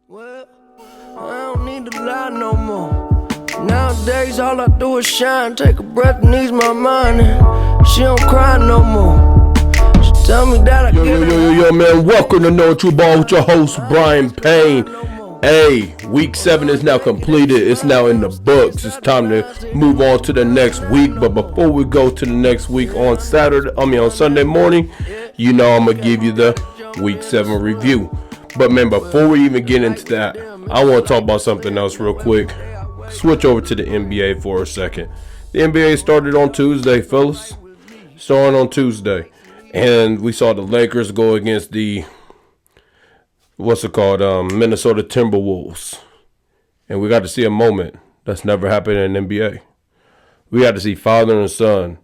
Well, I don't need to lie no more. Nowadays, all I do is shine, take a breath and ease my mind. And she don't cry no more. She tell me that I Yo, man. Welcome to No True Ball with your host, Brian Payne. Hey, week 7 is now completed. It's now in the books. It's time to move on to the next week. But before we go to the next week on Sunday morning, you know I'm going to give you the week 7 review. But man, before we even get into that, I want to talk about something else real quick. Switch over to the NBA for a second. The NBA started on Tuesday, fellas. Starting on Tuesday. And we saw the Lakers go against the, Minnesota Timberwolves. And we got to see a moment that's never happened in the NBA. We got to see father and son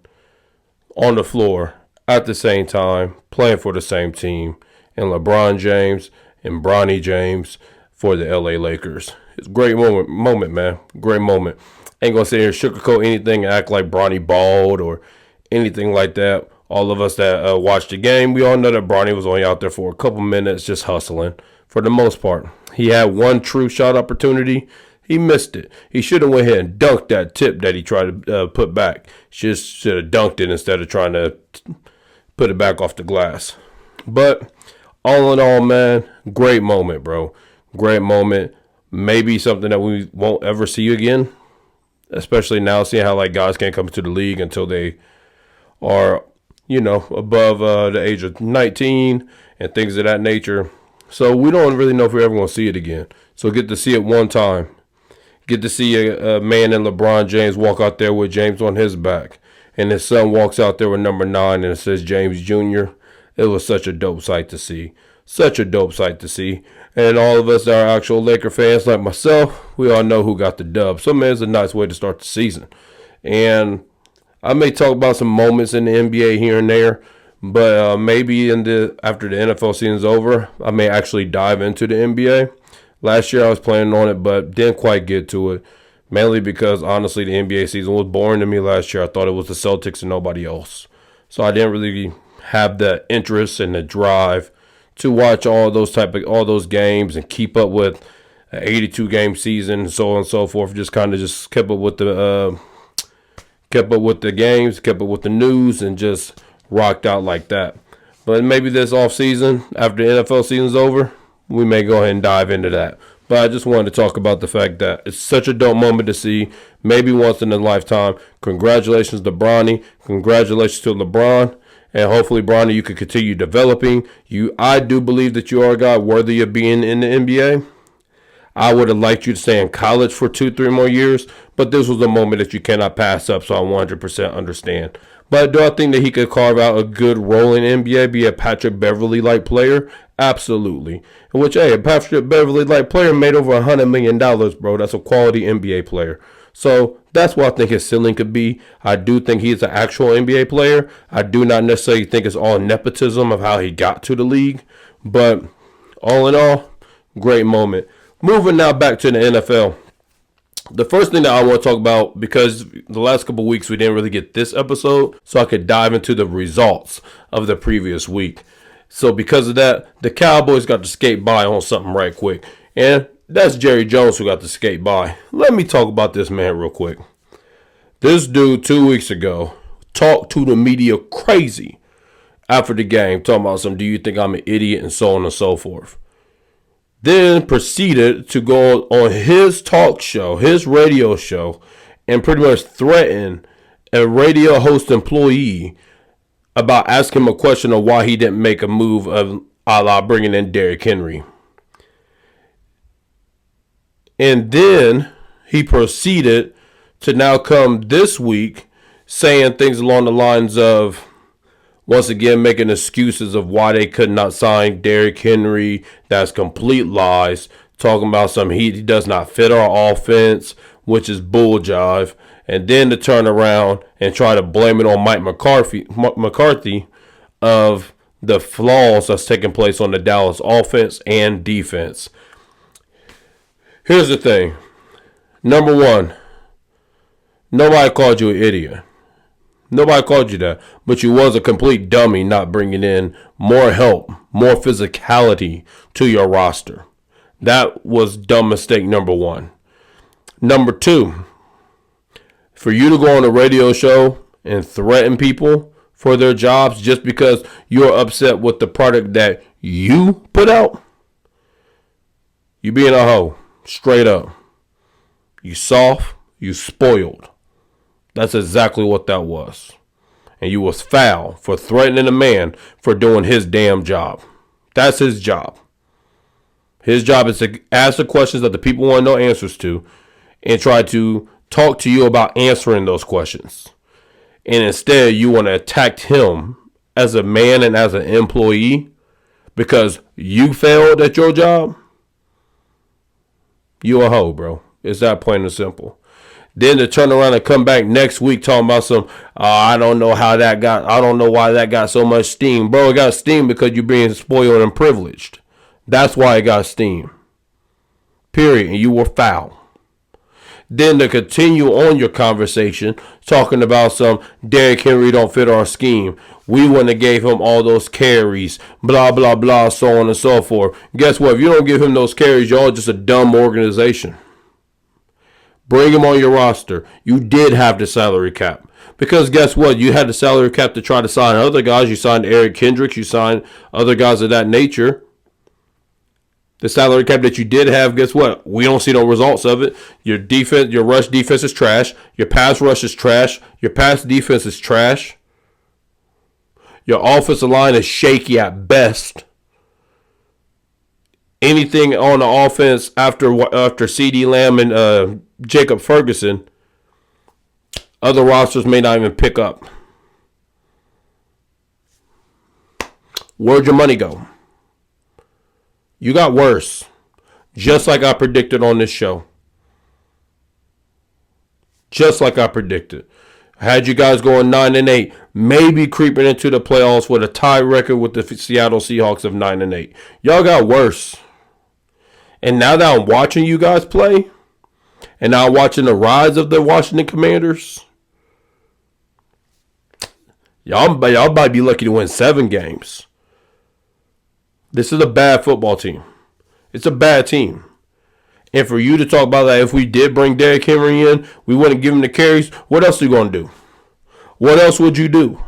on the floor at the same time, playing for the same team. And LeBron James and Bronny James for the LA Lakers. It's a great moment, man. Great moment. Ain't gonna sit here and sugarcoat anything and act like Bronny balled or anything like that. All of us that watched the game, we all know that Bronny was only out there for a couple minutes just hustling for the most part. He had one true shot opportunity. He missed it. He should have went ahead and dunked that tip that he tried to put back. Just should have dunked it instead of trying to put it back off the glass. But all in all, man, great moment, bro. Great moment. Maybe something that we won't ever see again. Especially now, seeing how guys can't come to the league until they are, above the age of 19 and things of that nature. So we don't really know if we're ever going to see it again. So get to see it one time. Get to see a man in LeBron James walk out there with James on his back. And his son walks out there with number 9 and it says James Jr. It was such a dope sight to see. Such a dope sight to see. And all of us that are actual Laker fans like myself, we all know who got the dub. So, man, it's a nice way to start the season. And I may talk about some moments in the NBA here and there, but maybe after the NFL season's over, I may actually dive into the NBA. Last year I was planning on it, but didn't quite get to it. Mainly because, honestly, the NBA season was boring to me last year. I thought it was the Celtics and nobody else. So I didn't really have the interest and the drive to watch all those games and keep up with an 82 game season and so on and so forth. Just kept up with the games, kept up with the news, and just rocked out like that. But maybe this off season, after the NFL season's over, we may go ahead and dive into that. But I just wanted to talk about the fact that it's such a dope moment to see, maybe once in a lifetime. Congratulations to Bronny. Congratulations to LeBron. And hopefully, Bronny, you can continue developing. I do believe that you are a guy worthy of being in the NBA. I would have liked you to stay in college for 2-3 more years, but this was a moment that you cannot pass up, so I 100% understand. But do I think that he could carve out a good role in NBA, be a Patrick Beverley-like player? Absolutely. Which, hey, a Patrick Beverley-like player made over $100 million, bro. That's a quality NBA player. So that's what I think his ceiling could be. I do think he's an actual NBA player. I do not necessarily think it's all nepotism of how he got to the league. But all in all, great moment. Moving now back to the NFL. The first thing that I want to talk about, because the last couple of weeks we didn't really get this episode, so I could dive into the results of the previous week. So because of that, the Cowboys got to skate by on something right quick. And that's Jerry Jones who got to skate by. Let me talk about this man real quick. This dude 2 weeks ago talked to the media crazy after the game, talking about do you think I'm an idiot and so on and so forth. Then proceeded to go on his talk show, his radio show, and pretty much threaten a radio host employee about asking him a question of why he didn't make a move of a la bringing in Derrick Henry. And then he proceeded to now come this week saying things along the lines of, once again, making excuses of why they could not sign Derrick Henry. That's complete lies. Talking about he does not fit our offense, which is bull jive. And then to turn around and try to blame it on Mike McCarthy of the flaws that's taking place on the Dallas offense and defense. Here's the thing. Number one, nobody called you an idiot. Nobody called you that. But you was a complete dummy not bringing in more help, more physicality to your roster. That was dumb mistake number one. Number two, for you to go on a radio show and threaten people for their jobs just because you're upset with the product that you put out, you being a hoe, straight up. You soft, you spoiled. That's exactly what that was. And you was foul for threatening a man for doing his damn job. That's his job. His job is to ask the questions that the people want to know answers to and try to talk to you about answering those questions. And instead, you want to attack him as a man and as an employee because you failed at your job. You a hoe, bro. It's that plain and simple. Then to turn around and come back next week talking about some, I don't know why that got so much steam. Bro, it got steam because you're being spoiled and privileged. That's why it got steam. Period. And you were foul. Then to continue on your conversation, talking about some Derrick Henry don't fit our scheme. We wouldn't have gave him all those carries, blah, blah, blah, so on and so forth. Guess what? If you don't give him those carries, y'all just a dumb organization. Bring him on your roster. You did have the salary cap. Because guess what? You had the salary cap to try to sign other guys. You signed Eric Kendricks. You signed other guys of that nature. The salary cap that you did have, guess what? We don't see no results of it. Your defense, your rush defense is trash. Your pass rush is trash. Your pass defense is trash. Your offensive line is shaky at best. Anything on the offense after CeeDee Lamb and Jacob Ferguson, other rosters may not even pick up. Where'd your money go? You got worse. Just like I predicted on this show. Just like I predicted. I had you guys going 9-8, maybe creeping into the playoffs with a tie record with the Seattle Seahawks of 9-8. Y'all got worse. And now that I'm watching you guys play, and now I'm watching the rise of the Washington Commanders, y'all might be lucky to win 7 games. This is a bad football team. It's a bad team. And for you to talk about that, if we did bring Derrick Henry in, we wouldn't give him the carries, what else are you going to do? What else would you do?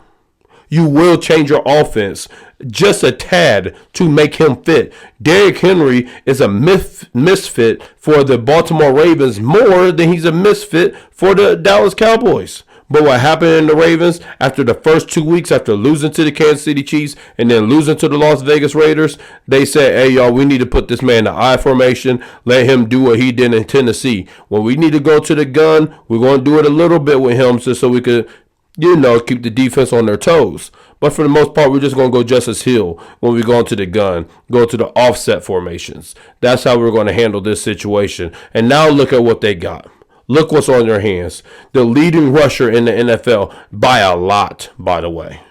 You will change your offense just a tad to make him fit. Derrick Henry is a misfit for the Baltimore Ravens more than he's a misfit for the Dallas Cowboys. But what happened in the Ravens after the first 2 weeks, after losing to the Kansas City Chiefs and then losing to the Las Vegas Raiders, they said, hey, y'all, we need to put this man in the I formation, let him do what he did in Tennessee. When we need to go to the gun, we're going to do it a little bit with him so we could, keep the defense on their toes. But for the most part, we're just going to go Justice Hill when we go into the gun, go to the offset formations. That's how we're going to handle this situation. And now look at what they got. Look what's on your hands. The leading rusher in the NFL by a lot, by the way.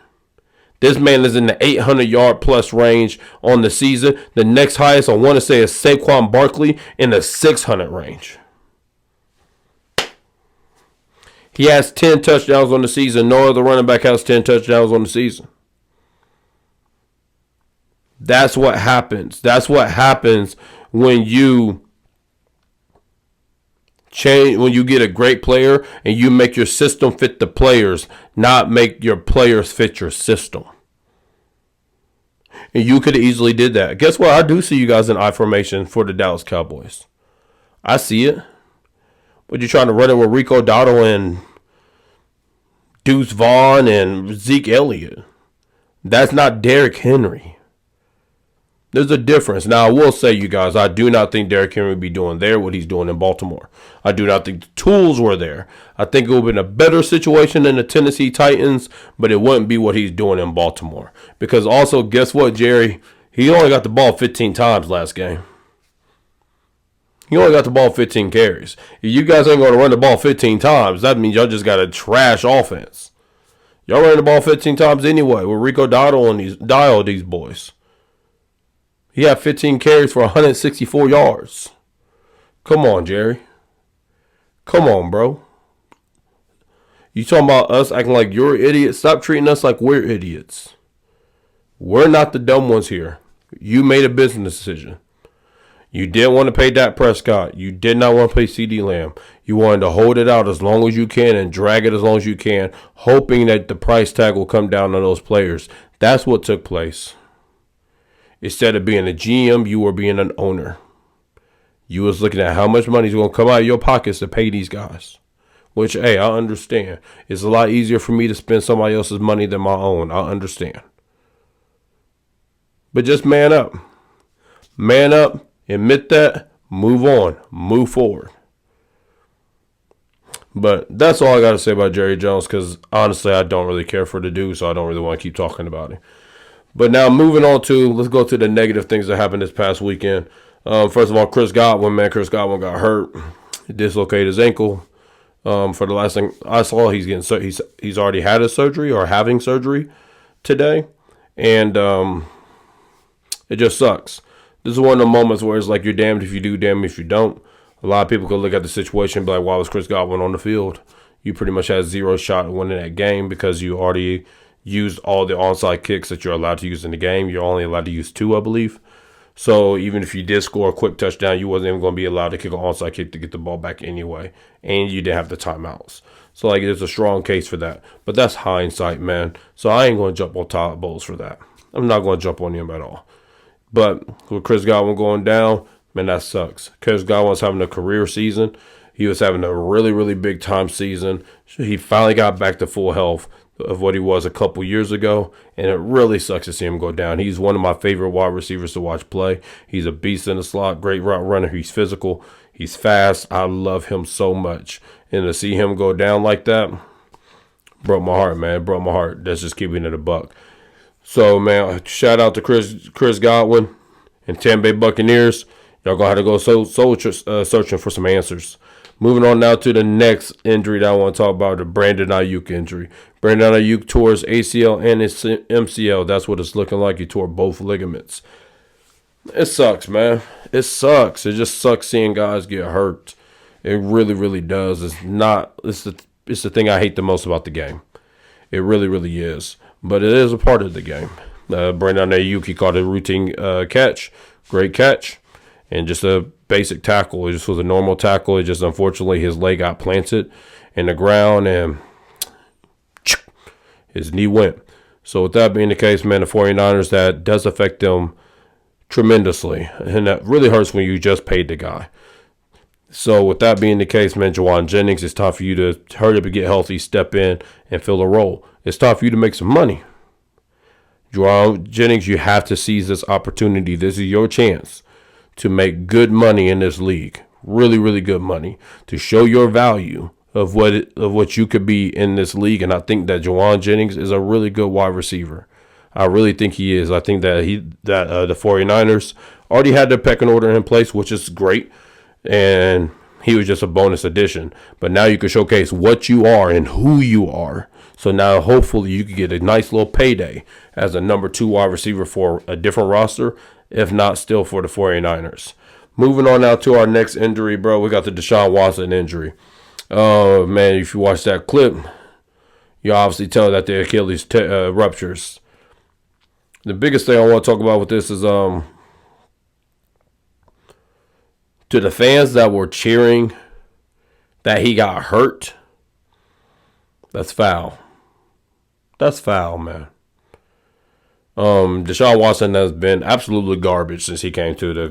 This man is in the 800-yard plus range on the season. The next highest, I want to say, is Saquon Barkley in the 600 range. He has 10 touchdowns on the season. No other running back has 10 touchdowns on the season. That's what happens. That's what happens when you when you get a great player and you make your system fit the players, not make your players fit your system. And you could have easily did that. Guess what? I do see you guys in I formation for the Dallas Cowboys. I see it. But you're trying to run it with Rico Dowdle and Deuce Vaughn and Zeke Elliott. That's not Derrick Henry. There's a difference. Now, I will say, you guys, I do not think Derrick Henry would be doing there what he's doing in Baltimore. I do not think the tools were there. I think it would have been a better situation than the Tennessee Titans, but it wouldn't be what he's doing in Baltimore. Because also, guess what, Jerry? He only got the ball 15 times last game. He only got the ball 15 carries. If you guys ain't going to run the ball 15 times, that means y'all just got a trash offense. Y'all ran the ball 15 times anyway with Rico Dowdle and these boys. He had 15 carries for 164 yards. Come on, Jerry. Come on, bro. You talking about us acting like you're idiots? Stop treating us like we're idiots. We're not the dumb ones here. You made a business decision. You didn't want to pay Dak Prescott. You did not want to pay CeeDee Lamb. You wanted to hold it out as long as you can and drag it as long as you can, hoping that the price tag will come down on those players. That's what took place. Instead of being a GM, you were being an owner. You was looking at how much money is going to come out of your pockets to pay these guys. Which, hey, I understand. It's a lot easier for me to spend somebody else's money than my own. I understand. But just man up. Man up. Admit that. Move on. Move forward. But that's all I got to say about Jerry Jones, because honestly, I don't really care for the dude, so I don't really want to keep talking about it. But now moving on let's go to the negative things that happened this past weekend. First of all, Chris Godwin got hurt. He dislocated his ankle. For the last thing I saw, he's already had his surgery or having surgery today. And it just sucks. This is one of the moments where it's like you're damned if you do, damned if you don't. A lot of people could look at the situation and be like, why was Chris Godwin on the field? You pretty much had zero shot at winning that game because you already used all the onside kicks that you're allowed to use in the game. You're only allowed to use 2, I believe. So even if you did score a quick touchdown, you wasn't even going to be allowed to kick an onside kick to get the ball back anyway. And you didn't have the timeouts. So, there's a strong case for that. But that's hindsight, man. So I ain't going to jump on Todd Bowles for that. I'm not going to jump on him at all. But with Chris Godwin going down, man, that sucks. Chris Godwin's having a career season. He was having a really, really big time season. He finally got back to full health of what he was a couple years ago, and it really sucks to see him go down. He's one of my favorite wide receivers to watch play. He's a beast in the slot, great route runner. He's physical. He's fast. I love him so much. And to see him go down like that broke my heart, man. It broke my heart. That's just keeping it a buck. So, man, shout out to Chris Godwin and Tampa Bay Buccaneers. Y'all gonna have to go searching for some answers. Moving on now to the next injury that I want to talk about, the Brandon Ayuk injury. Brandon Ayuk tore his ACL and his MCL. That's what it's looking like. He tore both ligaments. It sucks, man. It sucks. It just sucks seeing guys get hurt. It really, really does. It's the thing I hate the most about the game. It really, really is. But it is a part of the game. Brandon Ayuk, he caught a routine catch. Great catch. And just a basic tackle. It just was a normal tackle. It just, unfortunately, his leg got planted in the ground and his knee went. So with that being the case, man, the 49ers, that does affect them tremendously. And that really hurts when you just paid the guy. So with that being the case, man, Juwan Jennings, it's time for you to hurry up and get healthy, step in, and fill a role. It's time for you to make some money. Juwan Jennings, you have to seize this opportunity. This is your chance to make good money in this league. Really, really good money. To show your value of what you could be in this league. And I think that Juwan Jennings is a really good wide receiver. I really think he is. I think that the 49ers already had their pecking order in place, which is great. And he was just a bonus addition. But now you can showcase what you are and who you are. So now hopefully you can get a nice little payday as a number 2 wide receiver for a different roster, if not still for the 49ers. Moving on now to our next injury, bro. We got the Deshaun Watson injury. Oh, man, if you watch that clip, you obviously tell that the Achilles ruptures. The biggest thing I want to talk about with this is to the fans that were cheering that he got hurt, that's foul. That's foul, man. Deshaun Watson has been absolutely garbage since he came to the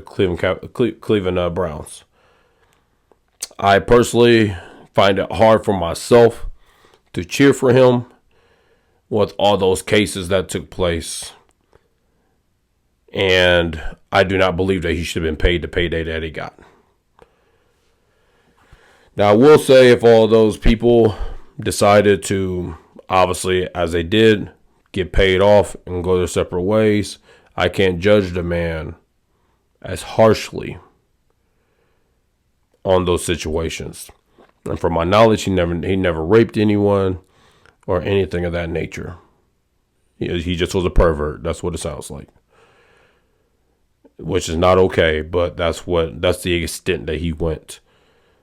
Cleveland Browns. I personally find it hard for myself to cheer for him with all those cases that took place. And I do not believe that he should have been paid the payday that he got. Now, I will say if all those people decided to, obviously, as they did, get paid off and go their separate ways, I can't judge the man as harshly on those situations. And from my knowledge, he never raped anyone or anything of that nature. He just was a pervert. That's what it sounds like. Which is not okay, but that's the extent that he went.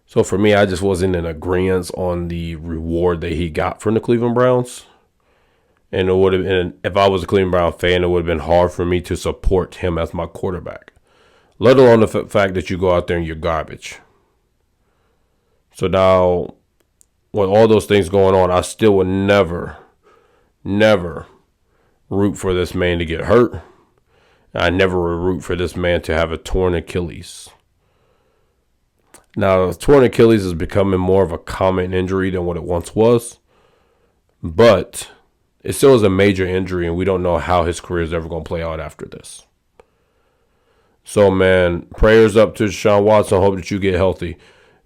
So for me, I just wasn't in agreement on the reward that he got from the Cleveland Browns. And it would have been, if I was a Cleveland Brown fan, it would have been hard for me to support him as my quarterback. let alone the fact that you go out there and you're garbage. So now, with all those things going on, I still would never root for this man to get hurt. I never would root for this man to have a torn Achilles. Now, torn Achilles is becoming more of a common injury than what it once was. But it still is a major injury, and we don't know how his career is ever going to play out after this. So, man, prayers up to Deshaun Watson. Hope that you get healthy.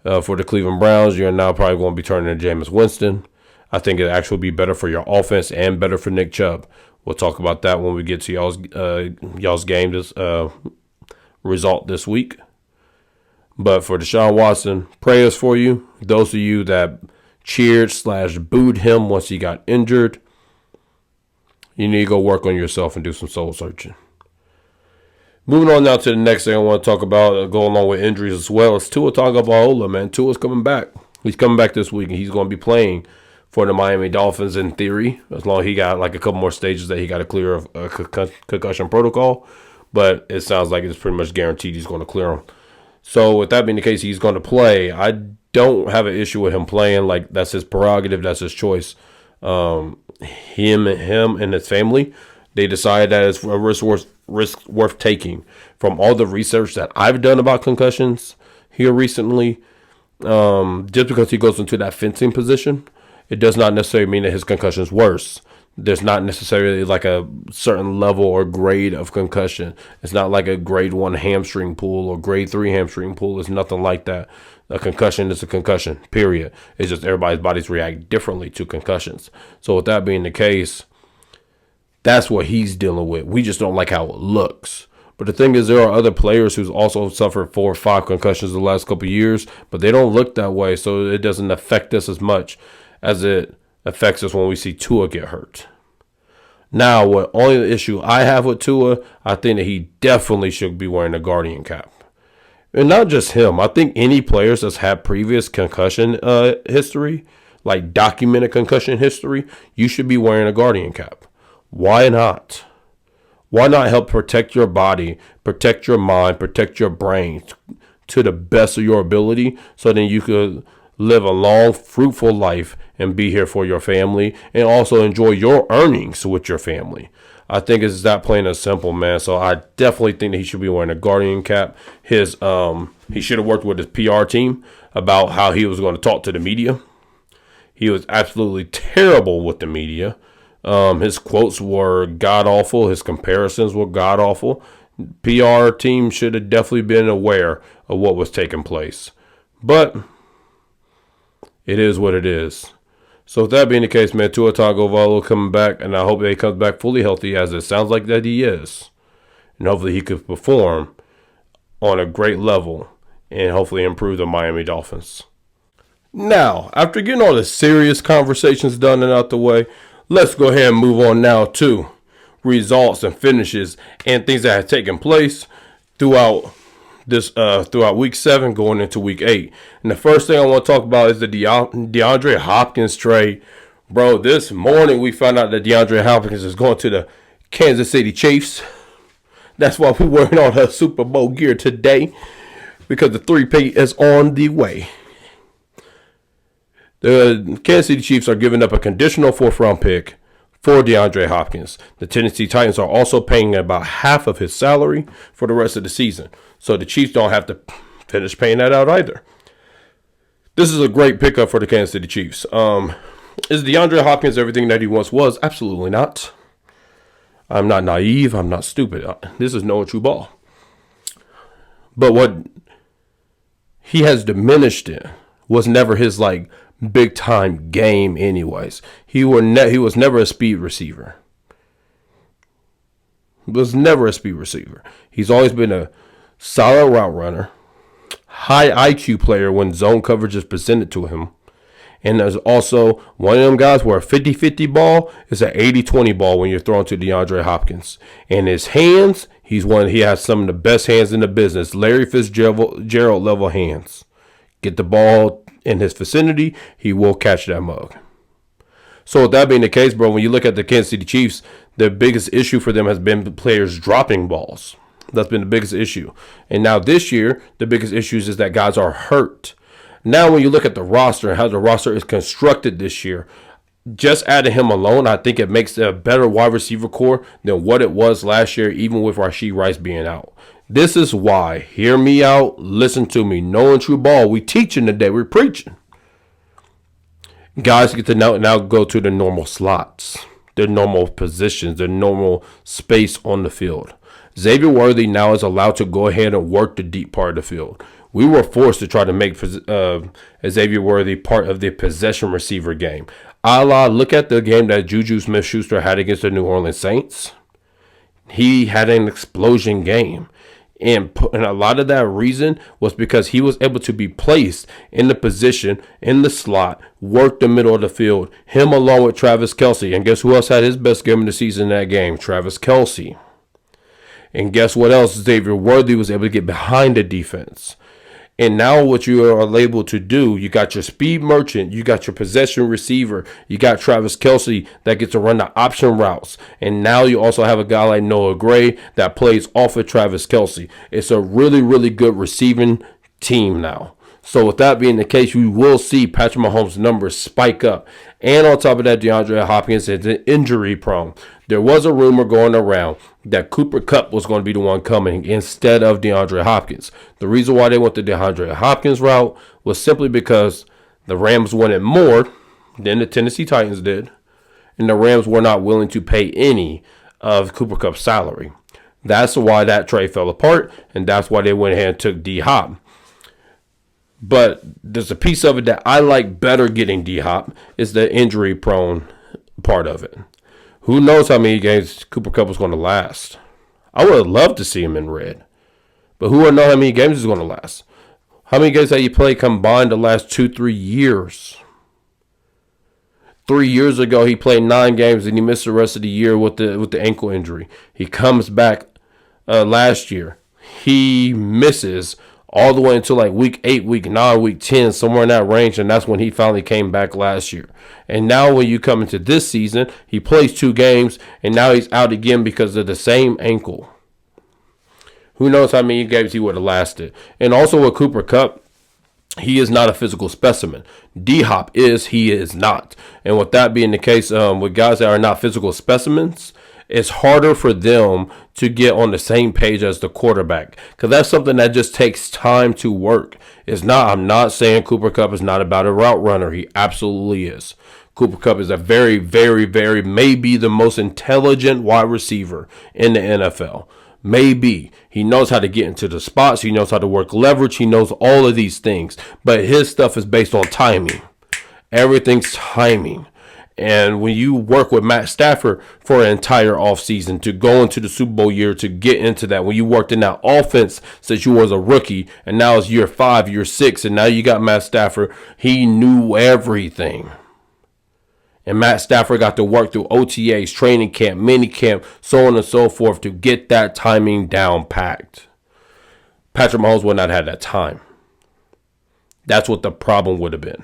For the Cleveland Browns, you're now probably going to be turning to Jameis Winston. I think it actually will be better for your offense and better for Nick Chubb. We'll talk about that when we get to y'all's game result this week. But for Deshaun Watson, prayers for you. Those of you that cheered/booed him once he got injured, you need to go work on yourself and do some soul searching. Moving on now to the next thing I want to talk about, go along with injuries as well, is Tua Tagovailoa, man. Tua's coming back. He's coming back this week, and he's going to be playing for the Miami Dolphins in theory, as long as he got like a couple more stages that he got to clear of a concussion protocol. But it sounds like it's pretty much guaranteed he's going to clear them. So with that being the case, he's going to play. I don't have an issue with him playing. Like, that's his prerogative. That's his choice. Him and his family, they decided that it's a risk worth taking. From all the research that I've done about concussions here recently, just because he goes into that fencing position, it does not necessarily mean that his concussion is worse. There's not necessarily like a certain level or grade of concussion. It's not like a grade 1 hamstring pull or grade 3 hamstring pull. It's nothing like that. A concussion is a concussion, period. It's just everybody's bodies react differently to concussions. So with that being the case, that's what he's dealing with. We just don't like how it looks. But the thing is, there are other players who's also suffered 4 or 5 concussions the last couple of years, but they don't look that way, so it doesn't affect us as much as it affects us when we see Tua get hurt. Now, what only the issue I have with Tua, I think that he definitely should be wearing a Guardian cap. And not just him. I think any players that's had previous concussion history, like documented concussion history, you should be wearing a Guardian cap. Why not? Why not help protect your body, protect your mind, protect your brain to the best of your ability, so then you could live a long, fruitful life and be here for your family and also enjoy your earnings with your family. I think it's that plain and simple, man. So I definitely think that he should be wearing a Guardian cap. He should have worked with his PR team about how he was going to talk to the media. He was absolutely terrible with the media. His quotes were god-awful. His comparisons were god-awful. PR team should have definitely been aware of what was taking place. But it is what it is. So with that being the case, man, Tua Tagovailoa coming back, and I hope that he comes back fully healthy, as it sounds like that he is. And hopefully he could perform on a great level and hopefully improve the Miami Dolphins. Now, after getting all the serious conversations done and out the way, let's go ahead and move on now to results and finishes and things that have taken place throughout week 7 going into week 8. And the first thing I want to talk about is the DeAndre Hopkins trade. Bro, this morning we found out that DeAndre Hopkins is going to the Kansas City Chiefs. That's why we're wearing all the Super Bowl gear today, because the 3-peat is on the way. The Kansas City Chiefs are giving up a conditional 4th-round pick for DeAndre Hopkins. The Tennessee Titans are also paying about half of his salary for the rest of the season. So the Chiefs don't have to finish paying that out either. This is a great pickup for the Kansas City Chiefs. Is DeAndre Hopkins everything that he once was? Absolutely not. I'm not naive. I'm not stupid. This is no true ball. But what he has diminished in was never his big time game anyways. He was never a speed receiver. He's always been a solid route runner, high IQ player when zone coverage is presented to him. And there's also one of them guys where a 50-50 ball is an 80-20 ball when you're throwing to DeAndre Hopkins. And his hands, he has some of the best hands in the business. Larry Fitzgerald level hands. Get the ball in his vicinity, he will catch that mug. So with that being the case, bro, when you look at the Kansas City Chiefs, the biggest issue for them has been players dropping balls. That's been the biggest issue. And now this year, the biggest issues is that guys are hurt. Now, when you look at the roster and how the roster is constructed this year, just adding him alone, I think it makes a better wide receiver core than what it was last year, even with Rashee Rice being out. This is why, hear me out, listen to me. Knowing true ball, we teaching today, we're preaching. Guys get to now go to the normal slots, their normal positions, their normal space on the field. Xavier Worthy now is allowed to go ahead and work the deep part of the field. We were forced to try to make Xavier Worthy part of the possession receiver game. Look at the game that Juju Smith-Schuster had against the New Orleans Saints. He had an explosion game. And a lot of that reason was because he was able to be placed in the position, in the slot, work the middle of the field. Him along with Travis Kelce. And guess who else had his best game of the season in that game? Travis Kelce. And guess what else? Xavier Worthy was able to get behind the defense. And now what you are able to do, you got your speed merchant, you got your possession receiver, you got Travis Kelce that gets to run the option routes. And now you also have a guy like Noah Gray that plays off of Travis Kelce. It's a really, really good receiving team now. So with that being the case, you will see Patrick Mahomes' numbers spike up. And on top of that, DeAndre Hopkins is injury prone. There was a rumor going around that Cooper Kupp was going to be the one coming instead of DeAndre Hopkins. The reason why they went the DeAndre Hopkins route was simply because the Rams wanted more than the Tennessee Titans did. And the Rams were not willing to pay any of Cooper Kupp's salary. That's why that trade fell apart. And that's why they went ahead and took D Hop. But there's a piece of it that I like better getting D-Hop is the injury-prone part of it. Who knows how many games Cooper Kupp was going to last? I would love to see him in red. But who would know how many games he's going to last? How many games have you played combined the last 2-3 years? 3 years ago, he played 9 games and he missed the rest of the year with the ankle injury. He comes back last year. He misses all the way until like week 8, week 9, week 10, somewhere in that range. And that's when he finally came back last year. And now when you come into this season, he plays 2 games and now he's out again because of the same ankle. Who knows how many games he would have lasted. And also with Cooper Kupp, he is not a physical specimen. D-Hop is, he is not. And with that being the case, with guys that are not physical specimens, it's harder for them to get on the same page as the quarterback because that's something that just takes time to work. I'm not saying Cooper Kupp is not about a route runner. He absolutely is. Cooper Kupp is a very, very, very, maybe the most intelligent wide receiver in the NFL. Maybe. He knows how to get into the spots. He knows how to work leverage. He knows all of these things. But his stuff is based on timing. Everything's timing. And when you work with Matt Stafford for an entire offseason to go into the Super Bowl year to get into that, when you worked in that offense since you was a rookie and now it's year 5, year 6, and now you got Matt Stafford, he knew everything. And Matt Stafford got to work through OTAs, training camp, mini camp, so on and so forth to get that timing down packed. Patrick Mahomes would not have that time. That's what the problem would have been.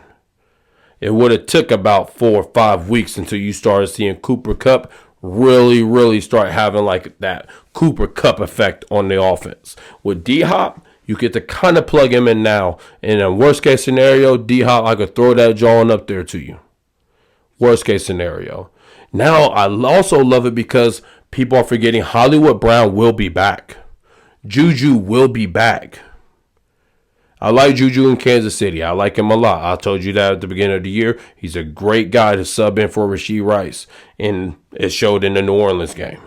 It would have took about 4 or 5 weeks until you started seeing Cooper Kupp really, really start having like that Cooper Kupp effect on the offense. With D-Hop, you get to kind of plug him in now. In a worst case scenario, D-Hop, I could throw that John up there to you. Worst case scenario. Now, I also love it because people are forgetting Hollywood Brown will be back. Juju will be back. I like Juju in Kansas City. I like him a lot. I told you that at the beginning of the year. He's a great guy to sub in for Rashee Rice, and it showed in the New Orleans game.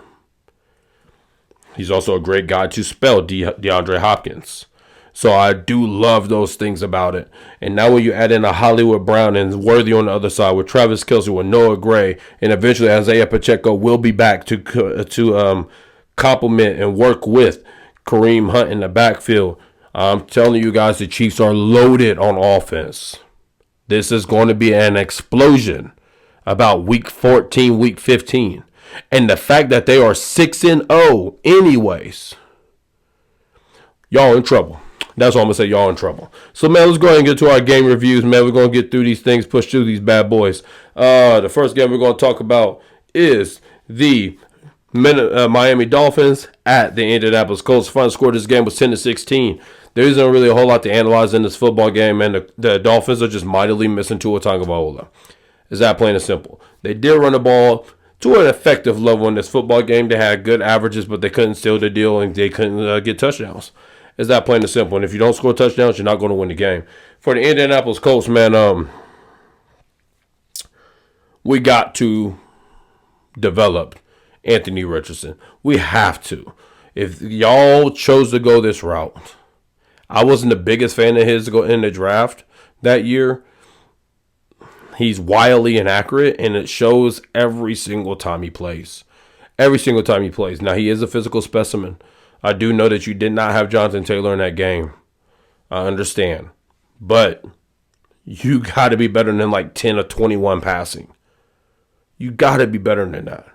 He's also a great guy to spell DeAndre Hopkins. So I do love those things about it. And now when you add in a Hollywood Brown and Worthy on the other side with Travis Kelce, with Noah Gray, and eventually Isaiah Pacheco will be back to complement and work with Kareem Hunt in the backfield. I'm telling you guys, the Chiefs are loaded on offense. This is going to be an explosion about week 14, week 15. And the fact that they are 6-0 anyways, y'all in trouble. That's all I'm going to say, y'all in trouble. So, man, let's go ahead and get to our game reviews, man. We're going to get through these things, push through these bad boys. The first game we're going to talk about is the Miami Dolphins at the Indianapolis Colts. Final score of this game was 10-16. There isn't really a whole lot to analyze in this football game, and the Dolphins are just mightily missing Tua Tagovailoa. It's that plain and simple. They did run the ball to an effective level in this football game. They had good averages, but they couldn't seal the deal, and they couldn't get touchdowns. It's that plain and simple. And if you don't score touchdowns, you're not going to win the game. For the Indianapolis Colts, man, we got to develop Anthony Richardson. We have to. If y'all chose to go this route, I wasn't the biggest fan of his in the draft that year. He's wildly inaccurate, and it shows every single time he plays. Every single time he plays. Now, he is a physical specimen. I do know that you did not have Jonathan Taylor in that game. I understand. But you got to be better than like 10 or 21 passing. You got to be better than that.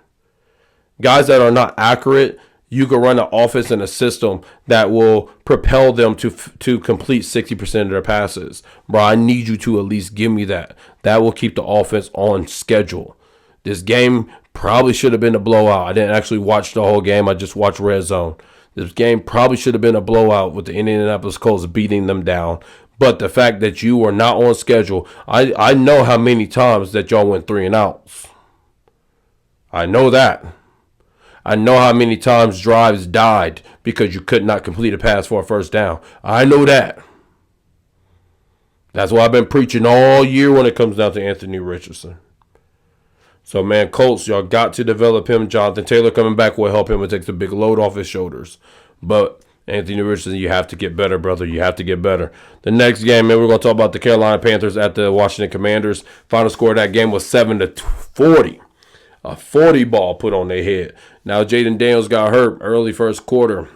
Guys that are not accurate, you can run an offense and a system that will propel them to complete 60% of their passes. Bro, I need you to at least give me that. That will keep the offense on schedule. This game probably should have been a blowout. I didn't actually watch the whole game. I just watched Red Zone. This game probably should have been a blowout with the Indianapolis Colts beating them down. But the fact that you were not on schedule, I know how many times that y'all went 3 and outs. I know that. I know how many times drives died because you could not complete a pass for a first down. I know that. That's why I've been preaching all year when it comes down to Anthony Richardson. So, man, Colts, y'all got to develop him. Jonathan Taylor coming back will help him and take the big load off his shoulders. But Anthony Richardson, you have to get better, brother. You have to get better. The next game, man, we're going to talk about the Carolina Panthers at the Washington Commanders. Final score of that game was 7-40. A 40 ball put on their head. Now, Jaden Daniels got hurt early first quarter,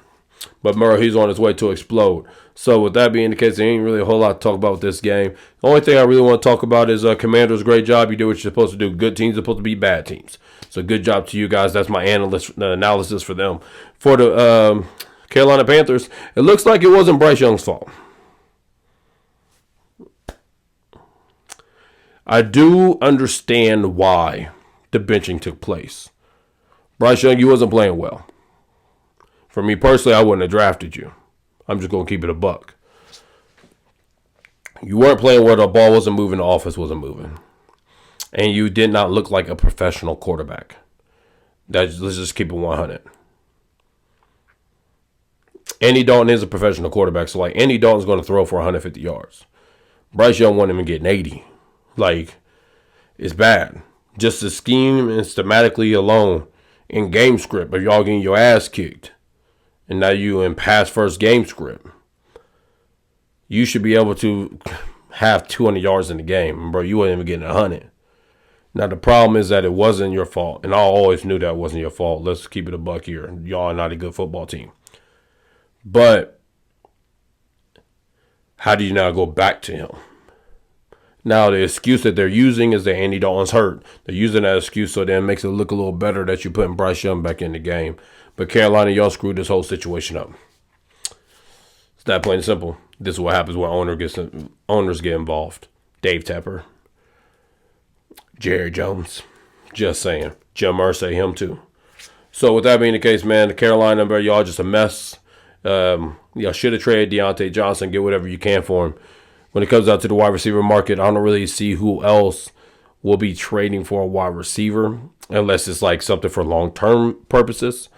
but Murray, he's on his way to explode. So, with that being the case, there ain't really a whole lot to talk about with this game. The only thing I really want to talk about is Commanders, great job. You do what you're supposed to do. Good teams are supposed to be bad teams. So, good job to you guys. That's my analysis for them. For the Carolina Panthers, it looks like it wasn't Bryce Young's fault. I do understand why the benching took place. Bryce Young, you wasn't playing well. For me personally, I wouldn't have drafted you. I'm just going to keep it a buck. You weren't playing well. The ball wasn't moving. The offense wasn't moving. And you did not look like a professional quarterback. Let's just keep it 100. Andy Dalton is a professional quarterback. So, like, Andy Dalton's going to throw for 150 yards. Bryce Young wasn't even getting 80. Like, it's bad. Just the scheme and schematically alone in game script of y'all getting your ass kicked. And now you in pass first game script. You should be able to have 200 yards in the game. Bro, you wasn't even getting 100. Now, the problem is that it wasn't your fault. And I always knew that wasn't your fault. Let's keep it a buck here. Y'all are not a good football team. But how do you now go back to him? Now, the excuse that they're using is that Andy Dalton's hurt. They're using that excuse so that it makes it look a little better that you're putting Bryce Young back in the game. But Carolina, y'all screwed this whole situation up. It's that plain and simple. This is what happens when owners get involved. Dave Tepper. Jerry Jones. Just saying. Jim Irsay, him too. So with that being the case, man, the Carolina, bro, y'all just a mess. Y'all should have traded Deontay Johnson. Get whatever you can for him. When it comes out to the wide receiver market, I don't really see who else will be trading for a wide receiver unless it's like something for long-term purposes.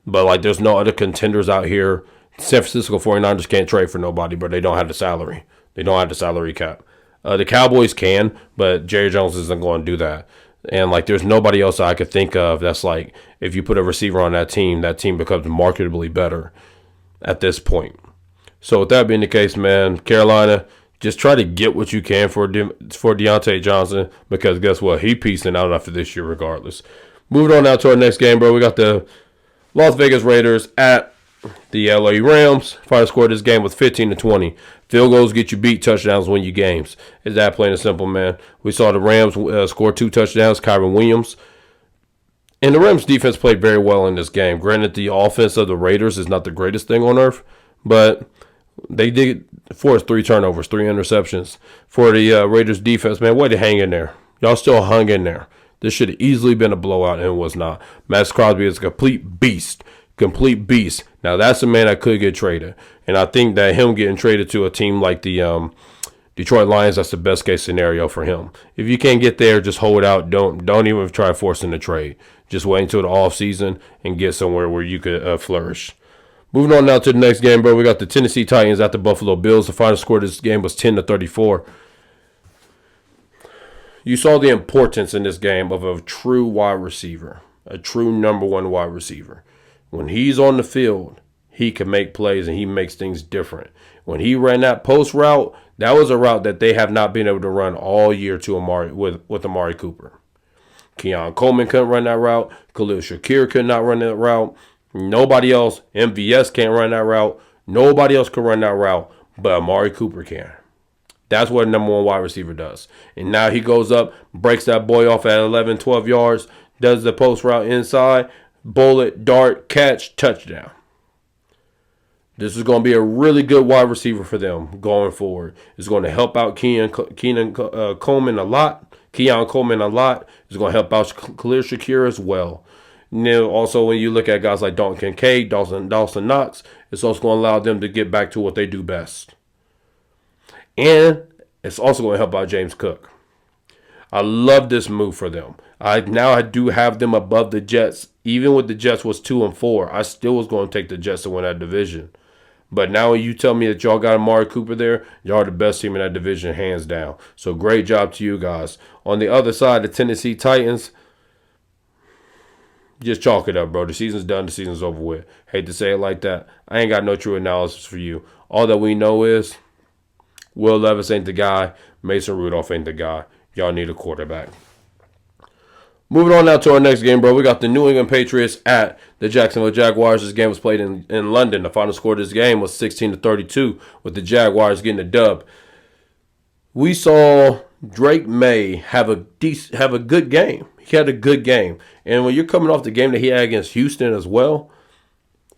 But like there's no other contenders out here. San Francisco 49ers can't trade for nobody, but they don't have the salary. They don't have the salary cap. The Cowboys can, but Jerry Jones isn't going to do that. And like there's nobody else I could think of that's like if you put a receiver on that team becomes marketably better at this point. So with that being the case, man, Carolina, just try to get what you can for Deontay Johnson because guess what? He piecing out after this year regardless. Moving on now to our next game, bro. We got the Las Vegas Raiders at the LA Rams. Final score of this game was 15-20. Field goals get you beat. Touchdowns win you games. It's that plain and simple, man. We saw the Rams score 2 touchdowns. Kyron Williams. And the Rams defense played very well in this game. Granted, the offense of the Raiders is not the greatest thing on earth, but they did force 3 turnovers, 3 interceptions. For the Raiders defense, man, way to hang in there. Y'all still hung in there. This should have easily been a blowout, and it was not. Max Crosby is a complete beast. Complete beast. Now, that's a man that could get traded. And I think that him getting traded to a team like the Detroit Lions, that's the best case scenario for him. If you can't get there, just hold out. Don't even try forcing the trade. Just wait until the offseason and get somewhere where you could flourish. Moving on now to the next game, bro. We got the Tennessee Titans at the Buffalo Bills. The final score of this game was 10-34. You saw the importance in this game of a true wide receiver, a true number one wide receiver. When he's on the field, he can make plays and he makes things different. When he ran that post route, that was a route that they have not been able to run all year to with Amari Cooper. Keon Coleman couldn't run that route. Khalil Shakir could not run that route. Nobody else, MVS can't run that route. Nobody else can run that route, but Amari Cooper can. That's what a number one wide receiver does. And now he goes up, breaks that boy off at 11, 12 yards, does the post route inside, bullet, dart, catch, touchdown. This is going to be a really good wide receiver for them going forward. It's going to help out Keon Coleman a lot. It's going to help out Khalil Shakir as well. Now, also, when you look at guys like Dalton Kincaid, Dawson Knox, it's also going to allow them to get back to what they do best. And it's also going to help out James Cook. I love this move for them. I do have them above the Jets. Even with the Jets was 2-4, I still was going to take the Jets to win that division. But now when you tell me that y'all got Amari Cooper there, y'all are the best team in that division, hands down. So great job to you guys. On the other side, the Tennessee Titans, just chalk it up, bro. The season's done. The season's over with. Hate to say it like that. I ain't got no true analysis for you. All that we know is Will Levis ain't the guy. Mason Rudolph ain't the guy. Y'all need a quarterback. Moving on now to our next game, bro. We got the New England Patriots at the Jacksonville Jaguars. This game was played in London. The final score of this game was 16-32 with the Jaguars getting the dub. We saw Drake May have a good game. He had a good game. And when you're coming off the game that he had against Houston as well,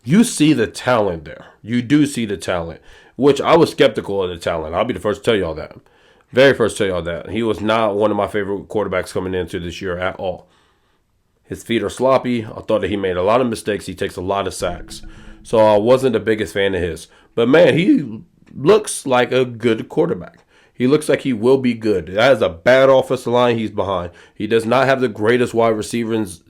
you see the talent there. You do see the talent, which I was skeptical of the talent. I'll be the first to tell y'all that. Very first to tell y'all that. He was not one of my favorite quarterbacks coming into this year at all. His feet are sloppy. I thought that he made a lot of mistakes. He takes a lot of sacks. So I wasn't the biggest fan of his. But, man, he looks like a good quarterback. He looks like he will be good. That is a bad offensive line he's behind. He does not have the greatest wide receivers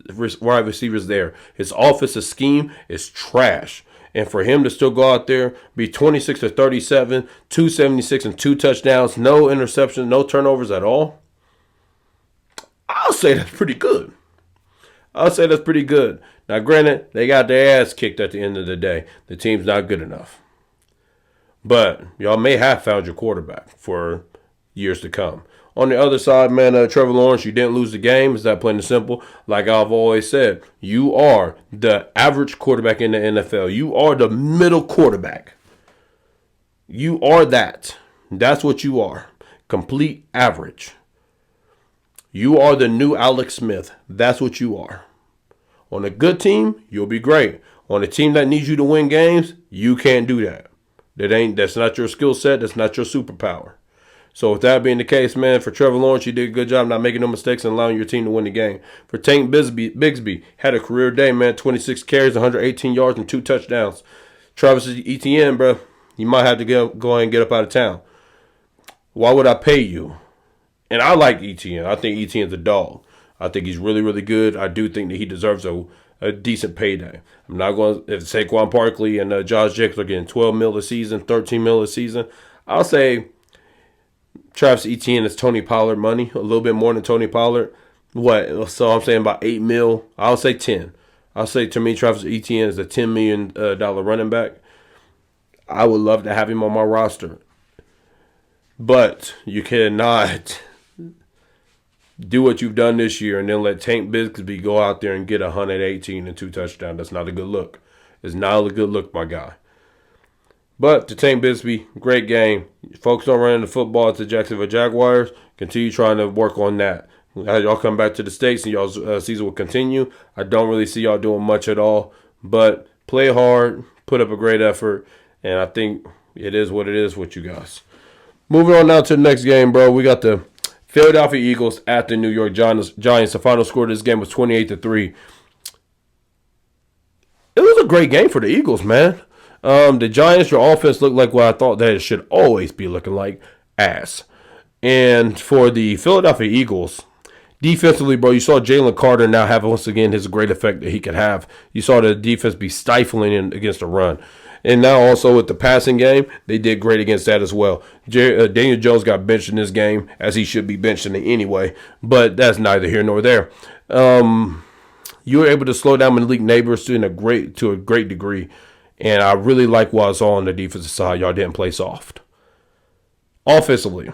there. His offensive scheme is trash. And for him to still go out there, be 26-37, 276 and 2 touchdowns, no interceptions, no turnovers at all, I'll say that's pretty good. Now, granted, they got their ass kicked at the end of the day. The team's not good enough. But y'all may have found your quarterback for years to come. On the other side, man, Trevor Lawrence, you didn't lose the game. Is that plain and simple? Like I've always said, you are the average quarterback in the NFL. You are the middle quarterback. You are that. That's what you are. Complete average. You are the new Alex Smith. That's what you are. On a good team, you'll be great. On a team that needs you to win games, you can't do that. That's not your skill set. That's not your superpower. So with that being the case, man, for Trevor Lawrence, you did a good job not making no mistakes and allowing your team to win the game. For Tank Bigsby, had a career day, man. 26 carries, 118 yards, and 2 touchdowns. Travis Etienne, bro, you might have to go ahead and get up out of town. Why would I pay you? And I like Etienne. I think Etienne's a dog. I think he's really, really good. I do think that he deserves a decent payday. I'm not going to, if Saquon Barkley and Josh Jacobs are getting $12 million a season, $13 million a season, I'll say Travis Etienne is Tony Pollard money, a little bit more than Tony Pollard. What? So I'm saying about $8 million. I'll say 10. I'll say to me, Travis Etienne is a $10 million running back. I would love to have him on my roster. But you cannot do what you've done this year and then let Tank Bigsby go out there and get 118 and 2 touchdowns. That's not a good look. It's not a good look, my guy. But to Tank Bigsby, great game. Focus on running the football to the Jacksonville Jaguars. Continue trying to work on that. As y'all come back to the States and y'all's season will continue, I don't really see y'all doing much at all. But play hard, put up a great effort, and I think it is what it is with you guys. Moving on now to the next game, bro. We got the Philadelphia Eagles at the New York Giants. The final score of this game was 28-3. It was a great game for the Eagles, man. The Giants, your offense looked like what I thought that it should always be looking like, ass. And for the Philadelphia Eagles, defensively, bro, you saw Jalen Carter now have once again his great effect that he could have. You saw the defense be stifling against the run. And now also with the passing game, they did great against that as well. Daniel Jones got benched in this game, as he should be benched in it anyway. But that's neither here nor there. You were able to slow down Malik Neighbors to a great degree. And I really like what I saw on the defensive side. Y'all didn't play soft. Offensively,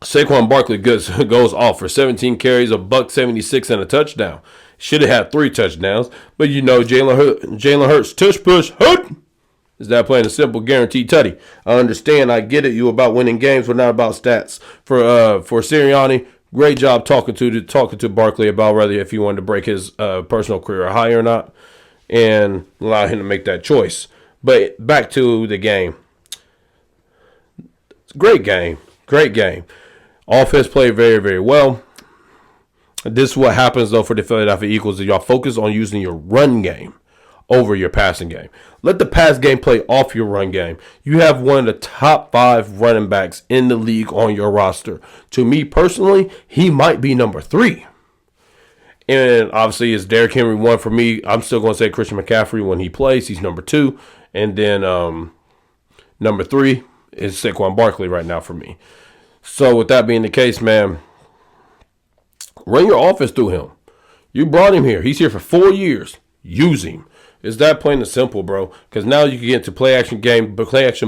Saquon Barkley goes off for 17 carries, $176 and a touchdown. Should have had 3 touchdowns, but you know Jalen Hurts tush push hurt. Is that playing a simple guaranteed tutty? I understand. I get it. You about winning games, but not about stats. For Sirianni, great job talking to Barkley about whether if he wanted to break his personal career high or not, and allow him to make that choice. But back to the game. It's a great game. Great game. Offense played very, very well. This is what happens, though, for the Philadelphia Eagles. Y'all focus on using your run game over your passing game. Let the pass game play off your run game. You have one of the top 5 running backs in the league on your roster. To me personally, he might be number 3. And obviously, it's Derrick Henry 1 for me. I'm still going to say Christian McCaffrey when he plays. He's number 2. And then number 3 is Saquon Barkley right now for me. So with that being the case, man, run your offense through him. You brought him here. He's here for 4 years. Use him. It's that plain and simple, bro. Because now you can get into play action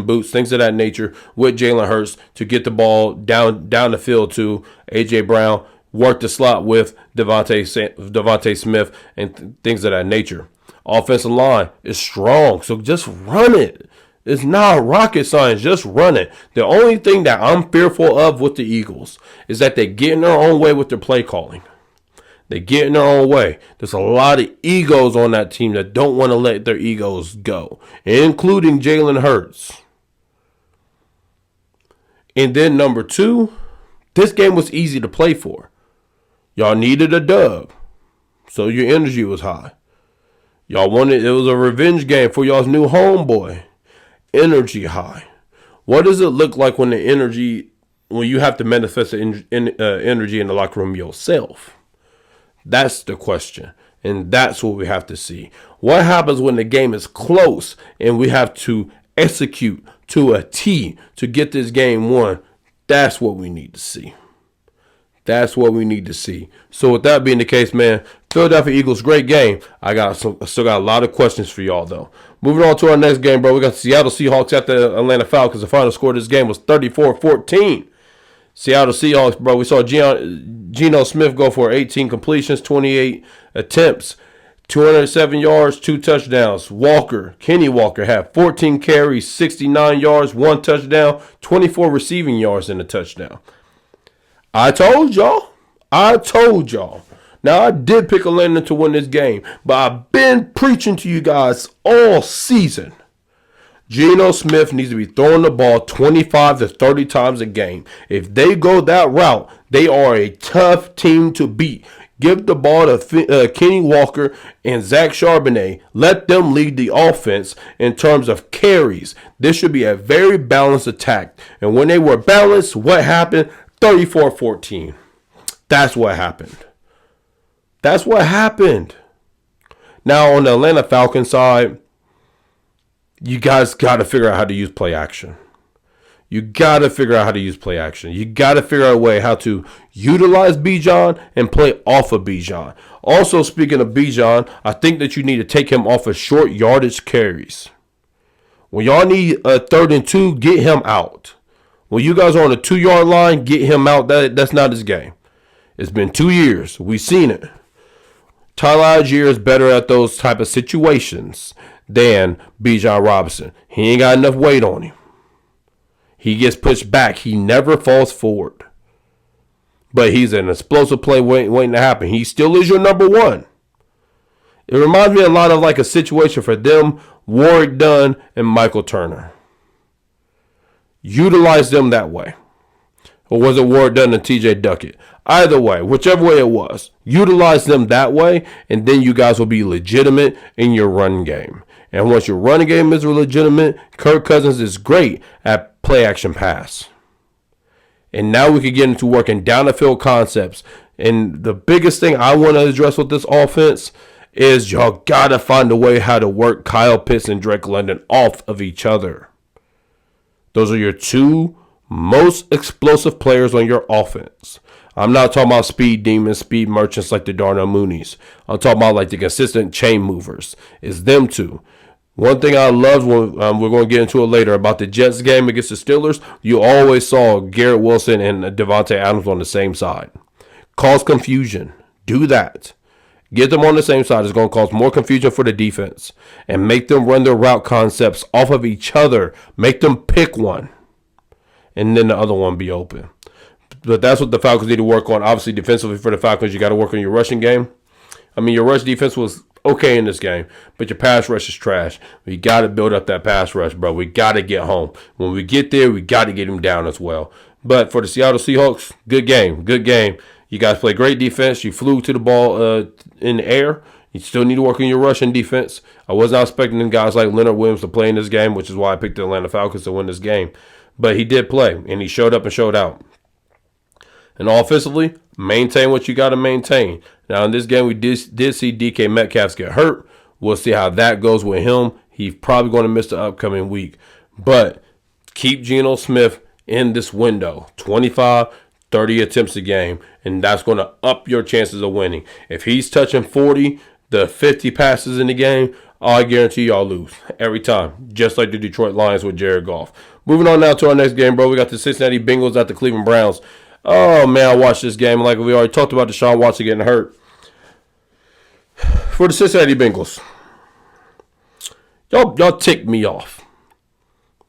boots, things of that nature with Jalen Hurts to get the ball down the field to A.J. Brown, work the slot with Devontae Smith, and things of that nature. Offensive line is strong, so just run it. It's not rocket science. Just run it. The only thing that I'm fearful of with the Eagles is that they get in their own way with their play calling. They get in their own way. There's a lot of egos on that team that don't want to let their egos go, including Jalen Hurts. And then number 2, this game was easy to play for. Y'all needed a dub, so your energy was high. It was a revenge game for y'all's new homeboy. Energy high. What does it look like when you have to manifest the energy in the locker room yourself? That's the question. And that's what we have to see. What happens when the game is close and we have to execute to a T to get this game won? That's what we need to see. That's what we need to see. So with that being the case, man, Philadelphia Eagles, great game. I still got a lot of questions for y'all, though. Moving on to our next game, bro. We got the Seattle Seahawks at the Atlanta Falcons. The final score of this game was 34-14. Seattle Seahawks, bro. We saw Geno Smith go for 18 completions, 28 attempts, 207 yards, 2 touchdowns. Kenny Walker had 14 carries, 69 yards, 1 touchdown, 24 receiving yards and a touchdown. I told y'all. Now, I did pick Atlanta to win this game, but I've been preaching to you guys all season. Geno Smith needs to be throwing the ball 25 to 30 times a game. If they go that route, they are a tough team to beat. Give the ball to Kenny Walker and Zach Charbonnet. Let them lead the offense in terms of carries. This should be a very balanced attack. And when they were balanced, what happened? 34-14. That's what happened. Now, on the Atlanta Falcons side, you guys got to figure out how to use play action. You got to figure out a way how to utilize Bijan and play off of Bijan. Also, speaking of Bijan, I think that you need to take him off of short yardage carries. When y'all need a 3rd and 2, get him out. When you guys are on the 2-yard line, get him out. That's not his game. It's been 2 years. We've seen it. Tyler Algier is better at those type of situations than Bijan Robinson. He ain't got enough weight on him. He gets pushed back. He never falls forward. But he's an explosive play waiting to happen. He still is your number 1. It reminds me a lot of like a situation for them, Warwick Dunn and Michael Turner. Utilize them that way. Or was it Ward Dunn and TJ Duckett? Either way, whichever way it was, utilize them that way, and then you guys will be legitimate in your run game. And once your running game is legitimate, Kirk Cousins is great at play action pass. And now we can get into working down the field concepts. And the biggest thing I want to address with this offense is y'all got to find a way how to work Kyle Pitts and Drake London off of each other. Those are your two most explosive players on your offense. I'm not talking about speed demons, speed merchants like the Darnell Moonies. I'm talking about like the consistent chain movers. It's them two. One thing I loved, when we're going to get into it later, about the Jets game against the Steelers, you always saw Garrett Wilson and Devontae Adams on the same side. Cause confusion. Do that. Get them on the same side. It's going to cause more confusion for the defense. And make them run their route concepts off of each other. Make them pick one. And then the other one be open. But that's what the Falcons need to work on. Obviously, defensively for the Falcons, you got to work on your rushing game. I mean, your rush defense was okay in this game, but your pass rush is trash. We got to build up that pass rush, bro. We got to get home. When we get there, we got to get him down as well. But for the Seattle Seahawks, good game. Good game. You guys play great defense. You flew to the ball in the air. You still need to work on your rushing defense. I was not expecting guys like Leonard Williams to play in this game, which is why I picked the Atlanta Falcons to win this game. But he did play, and he showed up and showed out. And offensively, maintain what you got to maintain. Now, in this game, we did see DK Metcalf get hurt. We'll see how that goes with him. He's probably going to miss the upcoming week. But keep Geno Smith in this window, 25, 30 attempts a game, and that's going to up your chances of winning. If he's touching 40 to 50 passes in the game, I guarantee y'all lose every time, just like the Detroit Lions with Jared Goff. Moving on now to our next game, bro. We got the Cincinnati Bengals at the Cleveland Browns. Oh, man, I watched this game. Like we already talked about, Deshaun Watson getting hurt. For the Cincinnati Bengals, y'all tick me off.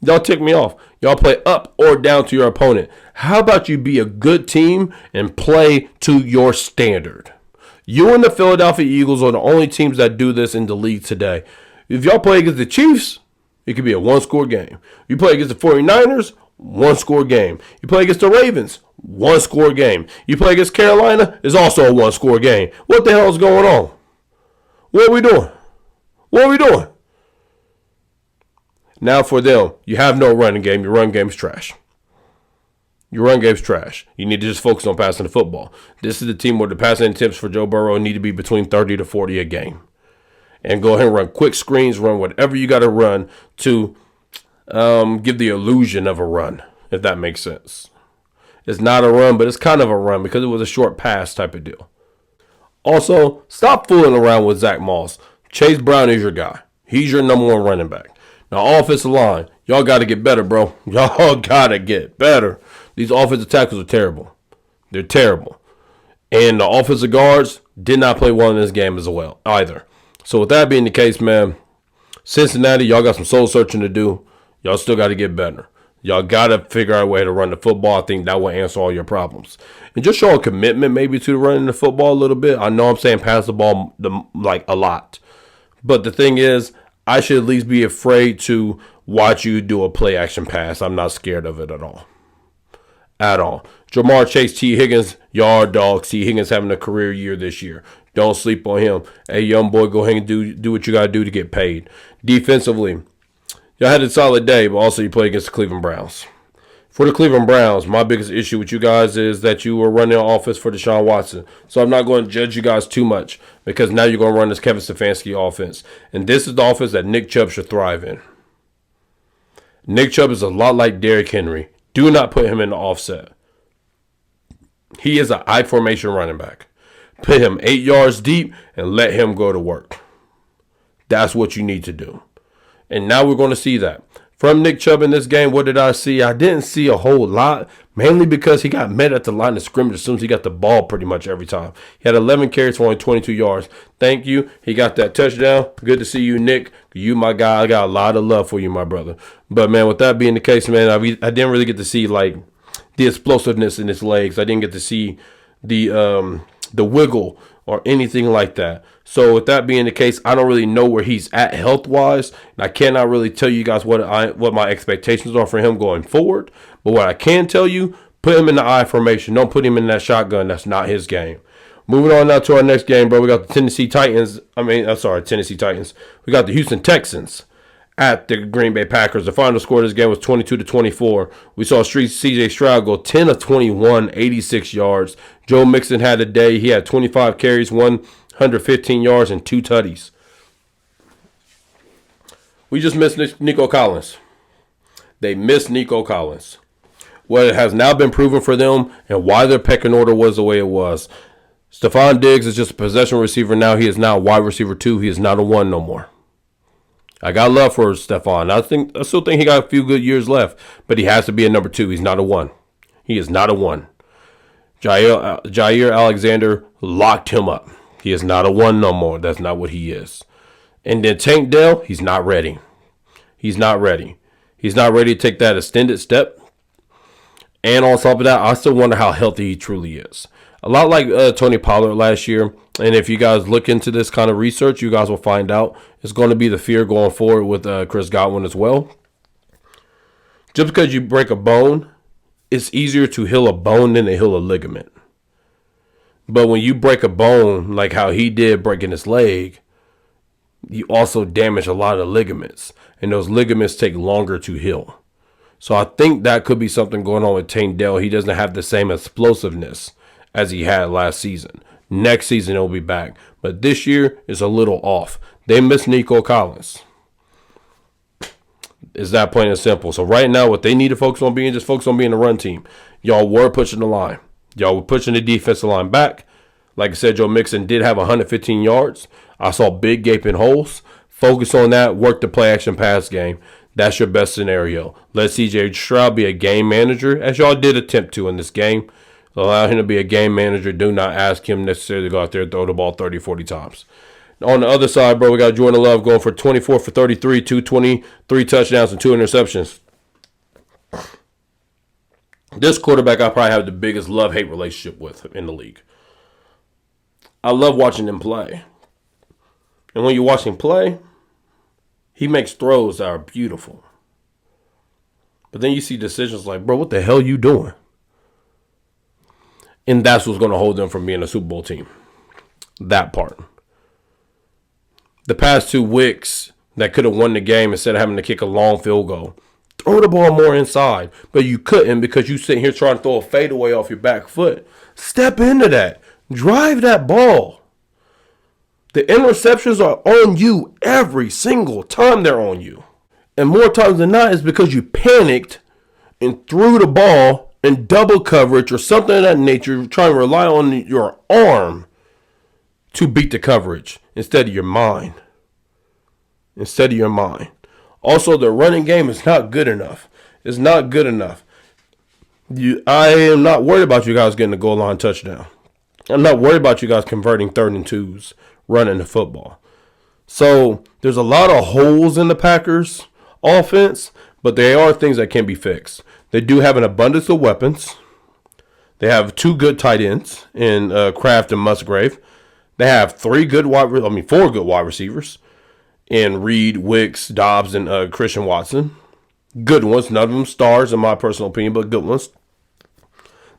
Y'all tick me off. Y'all play up or down to your opponent. How about you be a good team and play to your standard? You and the Philadelphia Eagles are the only teams that do this in the league today. If y'all play against the Chiefs, it could be a one-score game. You play against the 49ers, one-score game. You play against the Ravens, one-score game. You play against Carolina, it's also a one-score game. What the hell is going on? What are we doing? What are we doing? Now for them, you have no running game. Your run game's trash. Your run game's trash. You need to just focus on passing the football. This is the team where the passing attempts for Joe Burrow need to be between 30 to 40 a game. And go ahead and run quick screens, run whatever you got to run to give the illusion of a run, if that makes sense. It's not a run, but it's kind of a run because it was a short pass type of deal. Also, stop fooling around with Zach Moss. Chase Brown is your guy. He's your number one running back. Now, offensive line, y'all got to get better, bro. Y'all got to get better. These offensive tackles are terrible. They're terrible. And the offensive guards did not play well in this game as well either. So with that being the case, man, Cincinnati, y'all got some soul searching to do. Y'all still got to get better. Y'all got to figure out a way to run the football. I think that will answer all your problems. And just show a commitment maybe to running the football a little bit. I know I'm saying pass the ball like a lot. But the thing is, I should at least be afraid to watch you do a play action pass. I'm not scared of it at all. At all. Jamar Chase, T. Higgins, yard dogs. T. Higgins having a career year this year. Don't sleep on him. Hey, young boy, go ahead and do what you got to do to get paid. Defensively, y'all had a solid day, but also you play against the Cleveland Browns. For the Cleveland Browns, my biggest issue with you guys is that you were running an offense for Deshaun Watson. So I'm not going to judge you guys too much because now you're going to run this Kevin Stefanski offense. And this is the offense that Nick Chubb should thrive in. Nick Chubb is a lot like Derrick Henry. Do not put him in the offset. He is an I formation running back. Put him 8 yards deep and let him go to work. That's what you need to do. And now we're going to see that. From Nick Chubb in this game, what did I see? I didn't see a whole lot, mainly because he got met at the line of scrimmage as soon as he got the ball pretty much every time. He had 11 carries for only 22 yards. Thank you. He got that touchdown. Good to see you, Nick. You, my guy. I got a lot of love for you, my brother. But, man, with that being the case, man, I didn't really get to see, like, the explosiveness in his legs. I didn't get to see the wiggle or anything like that. So with that being the case, I don't really know where he's at health-wise. And I cannot really tell you guys what my expectations are for him going forward. But what I can tell you, Put him in the I formation. Don't put him in that shotgun. That's not his game. Moving on now to our next game, bro. We got the Tennessee Titans. Tennessee Titans. We got the Houston Texans at the Green Bay Packers. The final score of this game was 22-24. We saw C.J. Stroud go 10 of 21, 86 yards. Joe Mixon had a day. He had 25 carries, 115 yards, and 2 tutties. We just missed Nico Collins. They missed Nico Collins. What has now been proven for them and why their pecking order was the way it was. Stephon Diggs is just a possession receiver now. He is now wide receiver 2. He is not a 1 no more. I got love for Stephon. I still think he got a few good years left, but he has to be a number 2. He's not a 1. He is not a 1. Jair Alexander locked him up. He is not a 1 no more. That's not what he is. And then Tank Dell, he's not ready. He's not ready. He's not ready to take that extended step. And on top of that, I still wonder how healthy he truly is. A lot like Tony Pollard last year. And if you guys look into this kind of research, you guys will find out it's going to be the fear going forward with Chris Godwin as well. Just because you break a bone, it's easier to heal a bone than to heal a ligament. But when you break a bone, like how he did breaking his leg, you also damage a lot of ligaments. And those ligaments take longer to heal. So I think that could be something going on with Tank Dell. He doesn't have the same explosiveness as he had last season. Next season, he'll be back. But this year is a little off. They miss Nico Collins. It's that plain and simple. So right now, what they need to focus on being, just focus on being a run team. Y'all were pushing the line. Y'all were pushing the defensive line back. Like I said, Joe Mixon did have 115 yards. I saw big gaping holes. Focus on that. Work the play action pass game. That's your best scenario. Let C.J. Stroud be a game manager, as y'all did attempt to in this game. Allow him to be a game manager. Do not ask him necessarily to go out there and throw the ball 30, 40 times. On the other side, bro, we got Jordan Love going for 24 for 33, 223 touchdowns, and 2 interceptions. This quarterback I probably have the biggest love-hate relationship with in the league. I love watching him play. And when you watch him play, he makes throws that are beautiful. But then you see decisions like, bro, what the hell are you doing? And that's what's going to hold them from being a Super Bowl team. That part. The past 2 weeks that could have won the game instead of having to kick a long field goal. Throw the ball more inside. But you couldn't because you sitting here trying to throw a fadeaway off your back foot. Step into that. Drive that ball. The interceptions are on you every single time they're on you. And more times than not, it's because you panicked and threw the ball in double coverage or something of that nature, trying to rely on your arm to beat the coverage instead of your mind. Instead of your mind. Also, the running game is not good enough. It's not good enough. I am not worried about you guys getting a goal line touchdown. I'm not worried about you guys converting 3rd and 2s, running the football. So there's a lot of holes in the Packers offense, but there are things that can be fixed. They do have an abundance of weapons. They have 2 good tight ends in Kraft and Musgrave. They have 4 good wide receivers in Reed, Wicks, Dobbs, and Christian Watson. Good ones. None of them stars in my personal opinion, but good ones.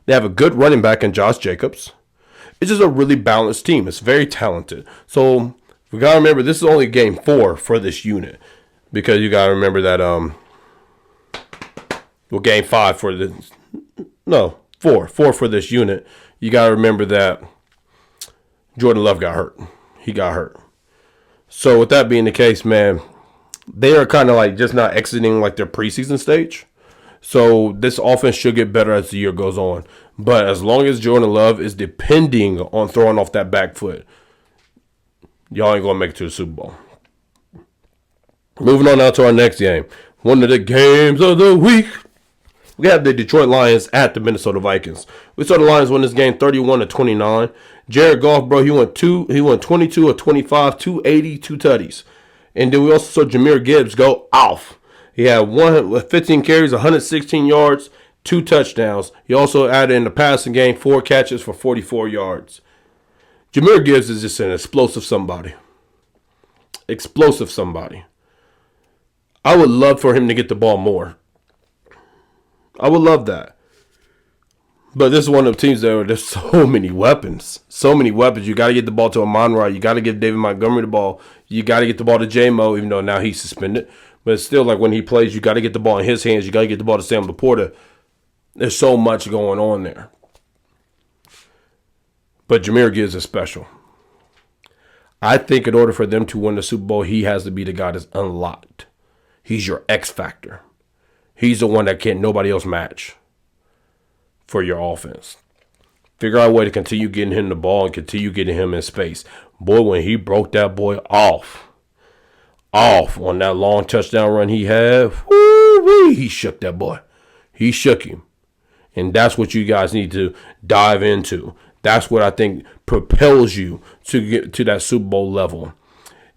They have a good running back in Josh Jacobs. It's just a really balanced team. It's very talented. So we got to remember this is only game 4 for this unit. Because you got to remember that, game 5 for this. No, 4 for this unit. You got to remember that Jordan Love got hurt. He got hurt. So with that being the case, man, they are kind of like just not exiting like their preseason stage. So this offense should get better as the year goes on. But as long as Jordan Love is depending on throwing off that back foot, y'all ain't going to make it to the Super Bowl. Moving on now to our next game. One of the games of the week. We have the Detroit Lions at the Minnesota Vikings. We saw the Lions win this game 31-29. Jared Goff, bro, he went 22 of 25, 280, 2 tutties. And then we also saw Jahmyr Gibbs go off. He had 15 carries, 116 yards, 2 touchdowns. He also added in the passing game 4 catches for 44 yards. Jahmyr Gibbs is just an explosive somebody. Explosive somebody. I would love for him to get the ball more. I would love that. But this is one of the teams that there's so many weapons. So many weapons. You got to get the ball to Amon-Ra. You got to get David Montgomery the ball. You got to get the ball to J-Mo, even though now he's suspended. But it's still like when he plays, you got to get the ball in his hands. You got to get the ball to Sam Laporta. There's so much going on there. But Jahmyr Gibbs is special. I think in order for them to win the Super Bowl, he has to be the guy that's unlocked. He's your X factor. He's the one that can't nobody else match for your offense. Figure out a way to continue getting him the ball and continue getting him in space. Boy, when he broke that boy off on that long touchdown run he had, woo-wee, he shook that boy. He shook him. And that's what you guys need to dive into. That's what I think propels you to get to that Super Bowl level.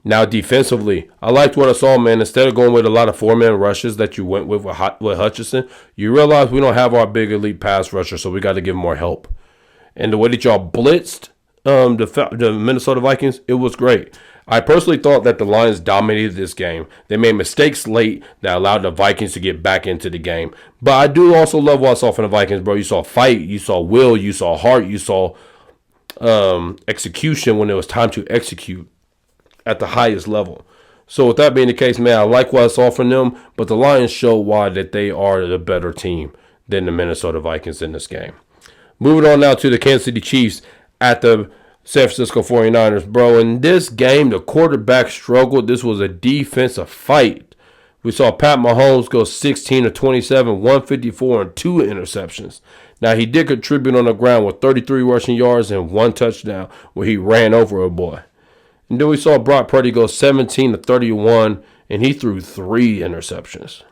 Now, defensively, I liked what I saw, man. Instead of going with a lot of four-man rushes that you went with Hutchinson, you realize we don't have our big elite pass rusher, so we got to give him more help. And the way that y'all blitzed the Minnesota Vikings, it was great. I personally thought that the Lions dominated this game. They made mistakes late that allowed the Vikings to get back into the game. But I do also love what I saw from the Vikings, bro. You saw fight, you saw will, you saw heart, you saw execution when it was time to execute at the highest level. So with that being the case, man, I like what I saw from them, but the Lions show why that they are the better team than the Minnesota Vikings in this game. Moving on now to the Kansas City Chiefs at the San Francisco 49ers, bro. In this game, the quarterback struggled. This was a defensive fight. We saw Pat Mahomes go 16 of 27, 154, and 2 interceptions. Now, he did contribute on the ground with 33 rushing yards and 1 touchdown where he ran over a boy. And then we saw Brock Purdy go 17 to 31, and he threw 3 interceptions.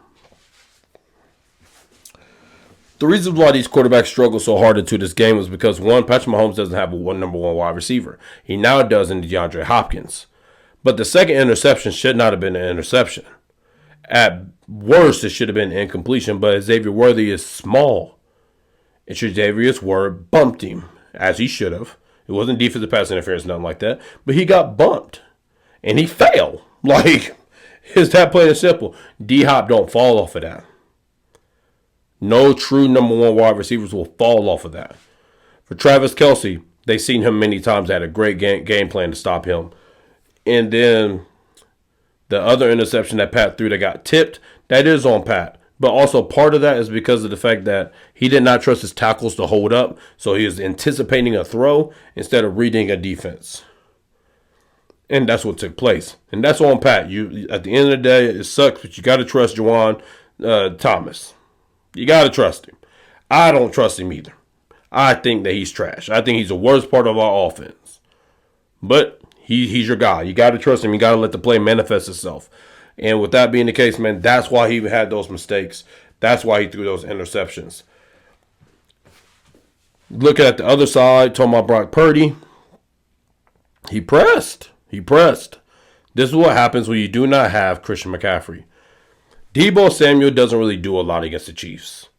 The reason why these quarterbacks struggle so hard into this game is because, one, Patrick Mahomes doesn't have a number one wide receiver. He now does in D Hopkins. But the second interception should not have been an interception. At worst, it should have been an incompletion, but Xavier Worthy is small. And Xavier Worthy bumped him, as he should have. It wasn't defensive pass interference, nothing like that. But he got bumped. And he fell. Like, is that plain and simple? D-Hop don't fall off of that. No true number one wide receivers will fall off of that. For Travis Kelce, they've seen him many times. They had a great game plan to stop him. And then the other interception that Pat threw that got tipped, that is on Pat. But also part of that is because of the fact that he did not trust his tackles to hold up. So he was anticipating a throw instead of reading a defense. And that's what took place. And that's on Pat. You at the end of the day, it sucks, but you got to trust Juwan Thomas. You got to trust him. I don't trust him either. I think that he's trash. I think he's the worst part of our offense. But he's your guy. You got to trust him. You got to let the play manifest itself. And with that being the case, man, that's why he had those mistakes. That's why he threw those interceptions. Looking at the other side, talking about Brock Purdy, he pressed. This is what happens when you do not have Christian McCaffrey. Deebo Samuel doesn't really do a lot against the Chiefs.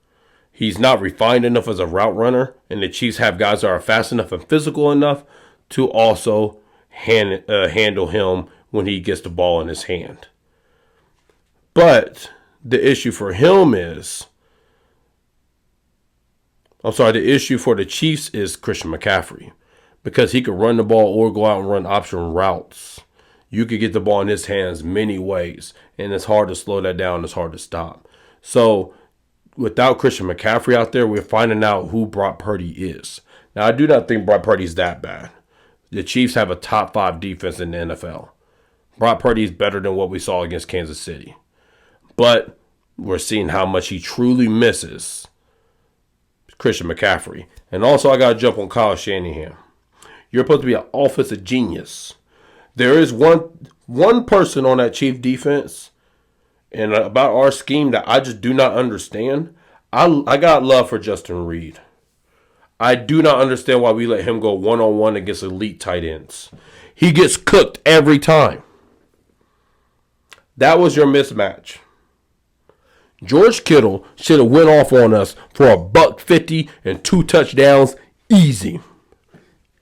He's not refined enough as a route runner, and the Chiefs have guys that are fast enough and physical enough to also handle him when he gets the ball in his hand. But the issue for him is, the issue for the Chiefs is Christian McCaffrey, because he could run the ball or go out and run option routes. You could get the ball in his hands many ways, and it's hard to slow that down. It's hard to stop. So without Christian McCaffrey out there, we're finding out who Brock Purdy is. Now, I do not think Brock Purdy's that bad. The Chiefs have a top 5 defense in the NFL. Brock Purdy is better than what we saw against Kansas City. But we're seeing how much he truly misses Christian McCaffrey. And also, I got to jump on Kyle Shanahan. You're supposed to be an offensive genius. There is one person on that Chief defense and about our scheme that I just do not understand. I got love for Justin Reed. I do not understand why we let him go one-on-one against elite tight ends. He gets cooked every time. That was your mismatch. George Kittle should have went off on us for $150 and 2 touchdowns. Easy.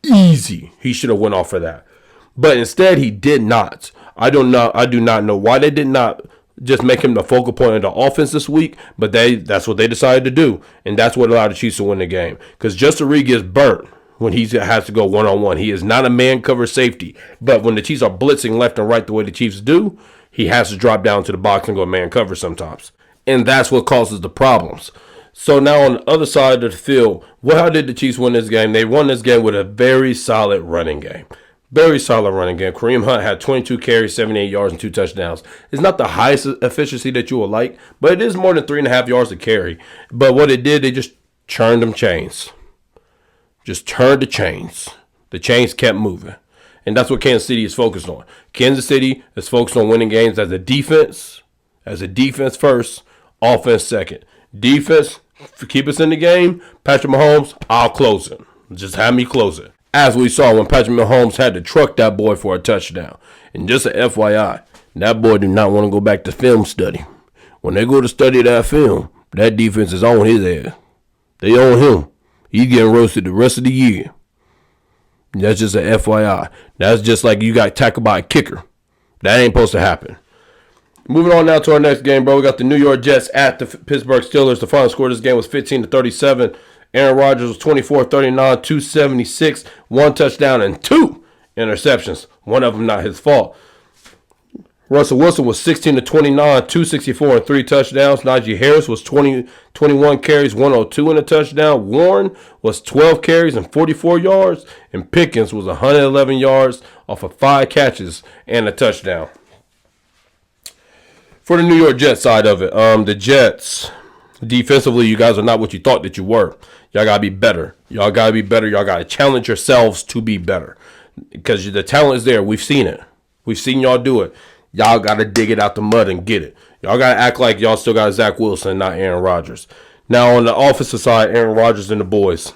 He should have went off for that. But instead, he did not. I do not know why they did not just make him the focal point of the offense this week, but that's what they decided to do, and that's what allowed the Chiefs to win the game. Because Justin Reed gets burnt when he has to go one-on-one. He is not a man-cover safety, but when the Chiefs are blitzing left and right the way the Chiefs do, he has to drop down to the box and go man-cover sometimes, and that's what causes the problems. So now on the other side of the field, how did the Chiefs win this game? They won this game with a very solid running game. Very solid running game. Kareem Hunt had 22 carries, 78 yards, and 2 touchdowns. It's not the highest efficiency that you would like, but it is more than 3.5 yards to carry. But what it did, they just churned them chains. Just turned the chains. The chains kept moving. And that's what Kansas City is focused on. Kansas City is focused on winning games as a defense first, offense second. Defense, keep us in the game. Patrick Mahomes, I'll close it. Just have me close it. As we saw when Patrick Mahomes had to truck that boy for a touchdown. And just an FYI, that boy did not want to go back to film study. When they go to study that film, that defense is on his ass. They own him. He's getting roasted the rest of the year. That's just an FYI. That's just like you got tackled by a kicker. That ain't supposed to happen. Moving on now to our next game, bro. We got the New York Jets at the Pittsburgh Steelers. The final score of this game was 15-37. Aaron Rodgers was 24-39, 276, 1 touchdown, and 2 interceptions. One of them not his fault. Russell Wilson was 16-29, 264, and 3 touchdowns. Najee Harris was 21 carries, 102 and a touchdown. Warren was 12 carries and 44 yards. And Pickens was 111 yards off of 5 catches and a touchdown. For the New York Jets side of it, the Jets, defensively, you guys are not what you thought that you were. Y'all got to be better. Y'all got to challenge yourselves to be better. Because the talent is there. We've seen it. We've seen y'all do it. Y'all got to dig it out the mud and get it. Y'all got to act like y'all still got Zach Wilson, not Aaron Rodgers. Now, on the offensive side, Aaron Rodgers and the boys.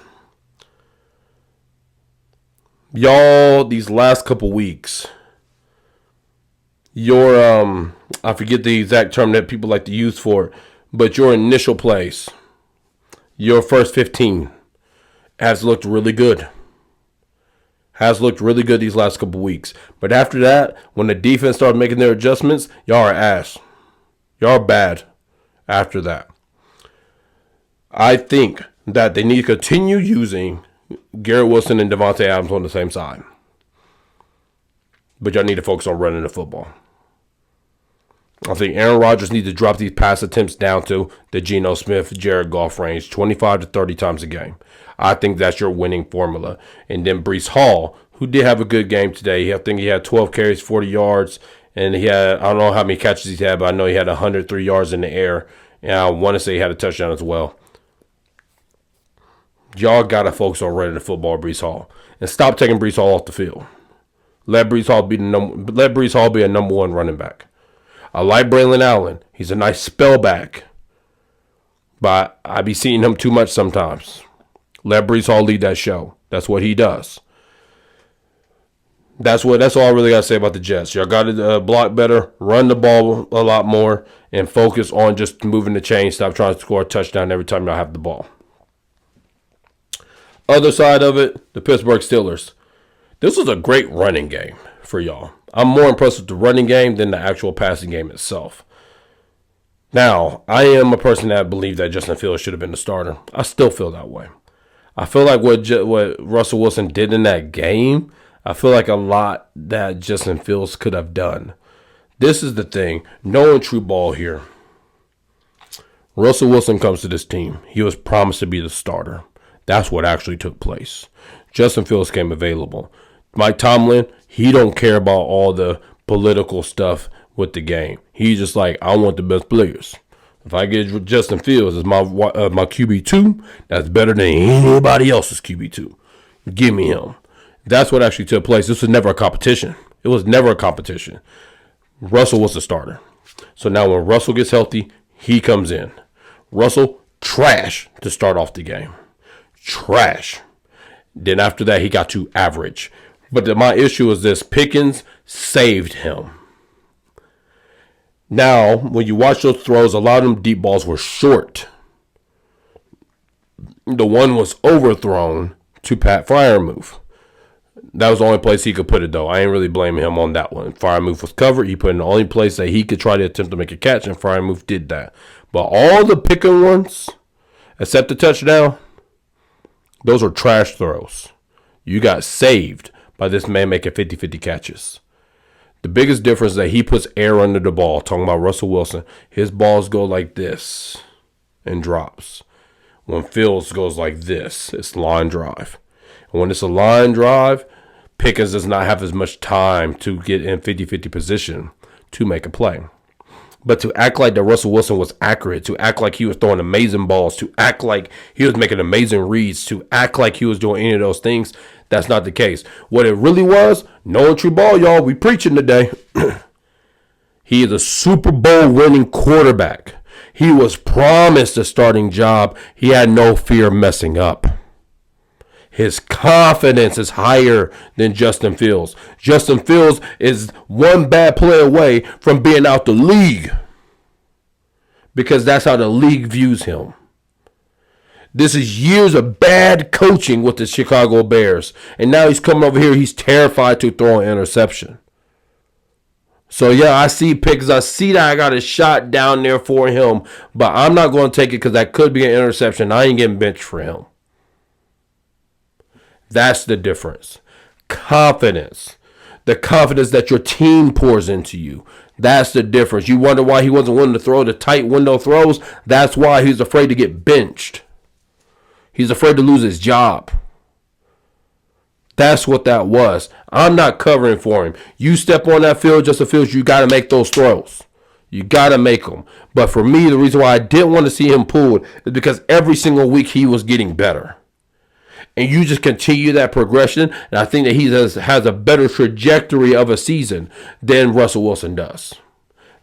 Y'all, these last couple weeks, your, I forget the exact term that people like to use for it, but your initial plays, your first 15, has looked really good. Has looked really good these last couple weeks. But after that, when the defense started making their adjustments, y'all are ass. Y'all are bad after that. I think that they need to continue using Garrett Wilson and Devontae Adams on the same side. But y'all need to focus on running the football. I think Aaron Rodgers needs to drop these pass attempts down to the Geno Smith, Jared Goff range, 25 to 30 times a game. I think that's your winning formula. And then Breece Hall, who did have a good game today. I think he had 12 carries, 40 yards, and he had, I don't know how many catches he had, but I know he had 103 yards in the air. And I want to say he had a touchdown as well. Y'all got to focus on running the football, Breece Hall. And stop taking Breece Hall off the field. Let Breece Hall be a number 1 running back. I like Braylon Allen. He's a nice spellback. But I be seeing him too much sometimes. Let Breece Hall lead that show. That's what he does. That's all I really got to say about the Jets. Y'all got to block better, run the ball a lot more, and focus on just moving the chain. Stop trying to score a touchdown every time y'all have the ball. Other side of it, the Pittsburgh Steelers. This was a great running game for y'all. I'm more impressed with the running game than the actual passing game itself. Now, I am a person that believes that Justin Fields should have been the starter. I still feel that way. I feel like what Russell Wilson did in that game, I feel like a lot that Justin Fields could have done. This is the thing. Knowing true ball here. Russell Wilson comes to this team. He was promised to be the starter. That's what actually took place. Justin Fields came available. Mike Tomlin, he don't care about all the political stuff with the game. He's just like, I want the best players. If I get Justin Fields as my QB2, that's better than anybody else's QB2. Give me him. That's what actually took place. This was never a competition. It was never a competition. Russell was the starter. So now when Russell gets healthy, he comes in. Russell, trash to start off the game. Trash. Then after that, he got to average. But my issue is this. Pickens saved him. Now, when you watch those throws, a lot of them deep balls were short. The one was overthrown to Pat Freiermuth. That was the only place he could put it, though. I ain't really blaming him on that one. Freiermuth was covered. He put it in the only place that he could try to attempt to make a catch, and Freiermuth did that. But all the picking ones, except the touchdown, those are trash throws. You got saved by this man making 50-50 catches. The biggest difference is that he puts air under the ball. Talking about Russell Wilson, his balls go like this and drops. When Fields goes like this, it's line drive. And when it's a line drive, Pickens does not have as much time to get in 50-50 position to make a play. But to act like that Russell Wilson was accurate, to act like he was throwing amazing balls, to act like he was making amazing reads, to act like he was doing any of those things, that's not the case. What it really was, no true ball, y'all. We preaching today. He is a Super Bowl winning quarterback. He was promised a starting job. He had no fear of messing up. His confidence is higher than Justin Fields. Justin Fields is one bad play away from being out the league, because that's how the league views him. This is years of bad coaching with the Chicago Bears. And now he's coming over here. He's terrified to throw an interception. So, yeah, I see Pickens. I see that I got a shot down there for him. But I'm not going to take it because that could be an interception. I ain't getting benched for him. That's the difference. Confidence. The confidence that your team pours into you. That's the difference. You wonder why he wasn't willing to throw the tight window throws? That's why he's afraid to get benched. He's afraid to lose his job. That's what that was. I'm not covering for him. You step on that field, Justin Fields, you got to make those throws. You got to make them. But for me, the reason why I didn't want to see him pulled is because every single week he was getting better. And you just continue that progression, and I think that he has a better trajectory of a season than Russell Wilson does.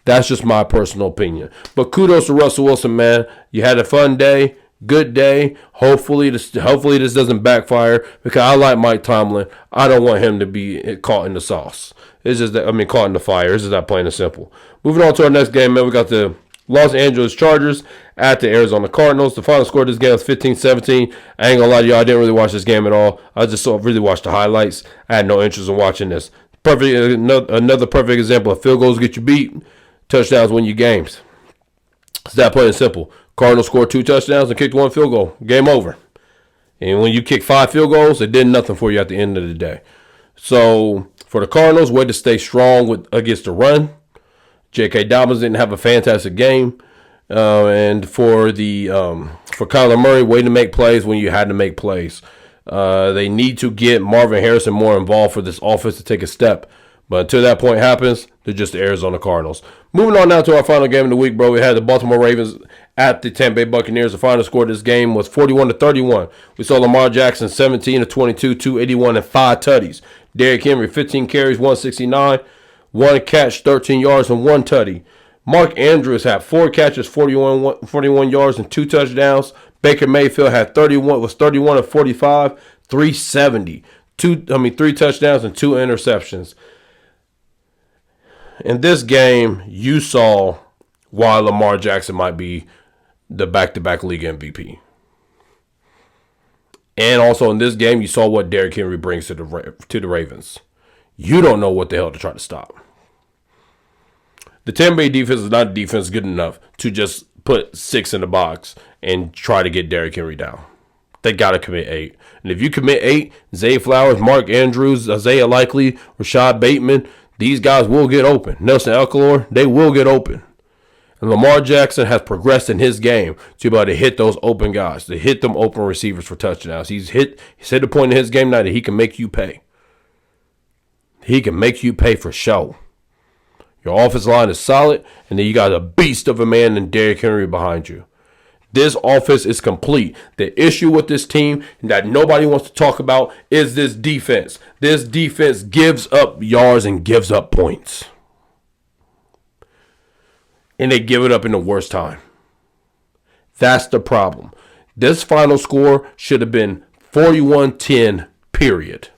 That's just my personal opinion. But kudos to Russell Wilson, man. You had a fun day. Good day. Hopefully this doesn't backfire, because I like Mike Tomlin. I don't want him to be caught in the sauce. It's just that, caught in the fire. It's just that plain and simple. Moving on to our next game, man. We got the Los Angeles Chargers at the Arizona Cardinals. The final score of this game was 15-17. I ain't gonna lie to y'all, I didn't really watch this game at all. I just really watched the highlights. I had no interest in watching this. Another perfect example of field goals get you beat, touchdowns win you games. It's that plain and simple. Cardinals scored 2 touchdowns and kicked 1 field goal. Game over. And when you kick 5 field goals, it did nothing for you at the end of the day. So for the Cardinals, way to stay strong against the run. J.K. Dobbins didn't have a fantastic game. And for Kyler Murray, way to make plays when you had to make plays. They need to get Marvin Harrison more involved for this offense to take a step. But until that point happens, they're just the Arizona Cardinals. Moving on now to our final game of the week, bro. We had the Baltimore Ravens at the Tampa Bay Buccaneers. The final score of this game was 41-31. We saw Lamar Jackson 17-22, 281, and 5 tutties. Derrick Henry 15 carries, 169, 1 catch, 13 yards, and 1 tutty. Mark Andrews had 4 catches, 41 yards, and 2 touchdowns. Baker Mayfield had 31 of 45, 370, 3 touchdowns and 2 interceptions. In this game, you saw why Lamar Jackson might be the back-to-back league MVP. And also in this game, you saw what Derrick Henry brings to the Ravens. You don't know what the hell to try to stop. The Tampa Bay defense is not a defense good enough to just put 6 in the box and try to get Derrick Henry down. They got to commit 8. And if you commit 8, Zay Flowers, Mark Andrews, Isaiah Likely, Rashad Bateman, these guys will get open. Nelson Aguilar, they will get open. And Lamar Jackson has progressed in his game to be able to hit those open guys, to hit them open receivers for touchdowns. He's hit a point in his game now that he can make you pay. He can make you pay for show. Your offensive line is solid, and then you got a beast of a man in Derrick Henry behind you. This offense is complete. The issue with this team that nobody wants to talk about is this defense. This defense gives up yards and gives up points. And they give it up in the worst time. That's the problem. This final score should have been 41-10, period.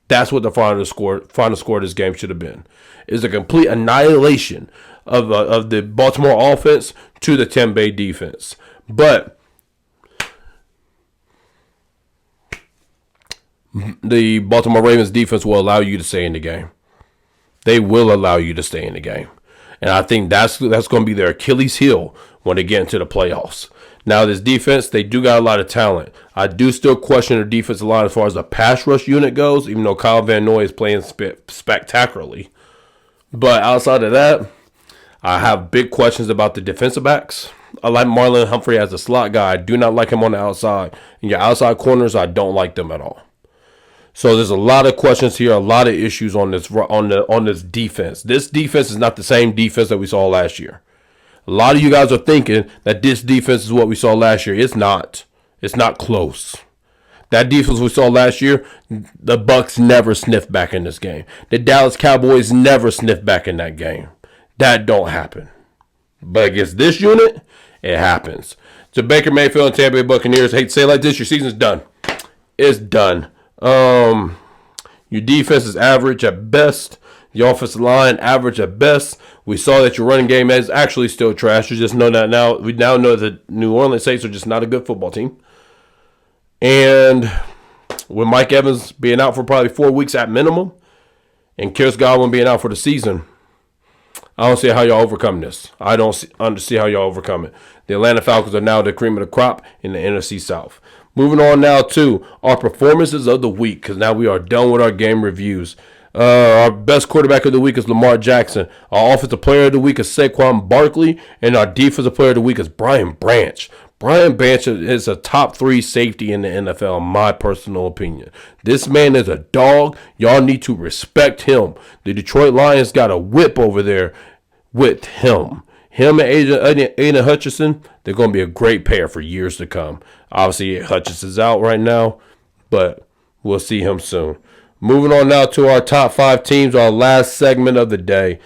That's what the final score of this game should have been. It's a complete annihilation of the Baltimore offense to the Tampa Bay defense. But the Baltimore Ravens defense will allow you to stay in the game. They will allow you to stay in the game. And I think that's going to be their Achilles heel when they get into the playoffs. Now, this defense, they do got a lot of talent. I do still question their defensive line as far as the pass rush unit goes, even though Kyle Van Noy is playing spectacularly. But outside of that, I have big questions about the defensive backs. I like Marlon Humphrey as a slot guy. I do not like him on the outside. And your outside corners, I don't like them at all. So there's a lot of questions here, a lot of issues on this defense. This defense is not the same defense that we saw last year. A lot of you guys are thinking that this defense is what we saw last year. It's not. It's not close. That defense we saw last year, the Bucs never sniffed back in this game. The Dallas Cowboys never sniffed back in that game. That don't happen. But against this unit, it happens. To Baker Mayfield and Tampa Bay Buccaneers, I hate to say it like this, your season's done. It's done. Your defense is average at best. The offensive line, average at best. We saw that your running game is actually still trash. You just know that now. We now know that New Orleans Saints are just not a good football team. And with Mike Evans being out for probably 4 weeks at minimum, and Chris Godwin being out for the season, I don't see how y'all overcome this. I don't see how y'all overcome it. The Atlanta Falcons are now the cream of the crop in the NFC South. Moving on now to our performances of the week, because now we are done with our game reviews. Our best quarterback of the week is Lamar Jackson. Our offensive player of the week is Saquon Barkley. And our defensive player of the week is Brian Branch. Brian Branch is a top 3 safety in the NFL, in my personal opinion. This man is a dog. Y'all need to respect him. The Detroit Lions got a whip over there with him. Him and Aiden Hutchinson, they're going to be a great pair for years to come. Obviously, Hutchinson's out right now, but we'll see him soon. Moving on now to our top 5 teams, our last segment of the day.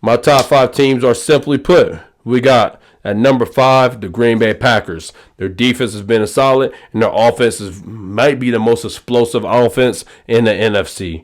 My top 5 teams are simply put, we got at number 5, the Green Bay Packers. Their defense has been solid, and their offense might be the most explosive offense in the NFC.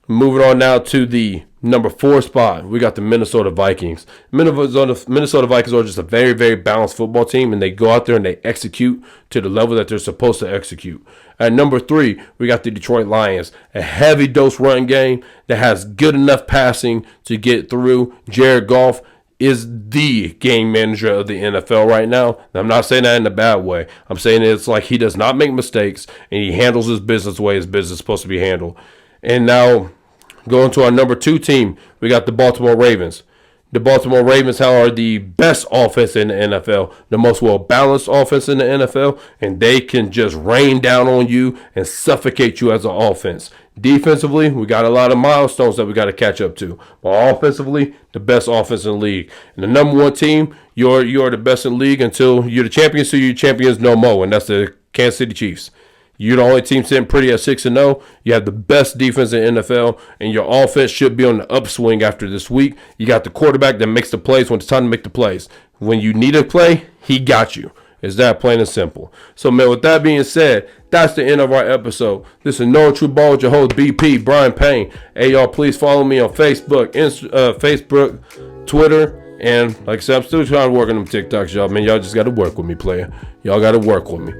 Moving on now to the number 4 spot, we got the Minnesota Vikings. Minnesota Vikings are just a very, very balanced football team, and they go out there and they execute to the level that they're supposed to execute. At number 3, we got the Detroit Lions, a heavy dose run game that has good enough passing to get through. Jared Goff is the game manager of the NFL right now. And I'm not saying that in a bad way. I'm saying it's like he does not make mistakes, and he handles his business the way his business is supposed to be handled. And now, going to our number 2 team, we got the Baltimore Ravens. The Baltimore Ravens are the best offense in the NFL, the most well-balanced offense in the NFL, and they can just rain down on you and suffocate you as an offense. Defensively, we got a lot of milestones that we got to catch up to. But offensively, the best offense in the league. And the number 1 team, you're the best in the league until you're the champions, so you're champions no more, and that's the Kansas City Chiefs. You're the only team sitting pretty at 6-0. You have the best defense in the NFL, and your offense should be on the upswing after this week. You got the quarterback that makes the plays when it's time to make the plays. When you need a play, he got you. It's that plain and simple. So, man, with that being said, that's the end of our episode. This is No True Ball with your host, BP, Brian Payne. Hey, y'all, please follow me on Facebook, Twitter, and like I said, I'm still trying to work on them TikToks, y'all. Man, y'all just got to work with me, player. Y'all got to work with me.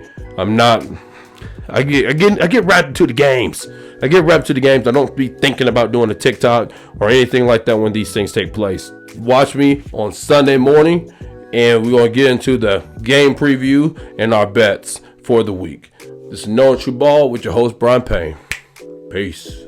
I get wrapped into the games. I don't be thinking about doing a TikTok or anything like that when these things take place. Watch me on Sunday morning, and we're going to get into the game preview and our bets for the week. This is No True Ball with your host, Brian Payne. Peace.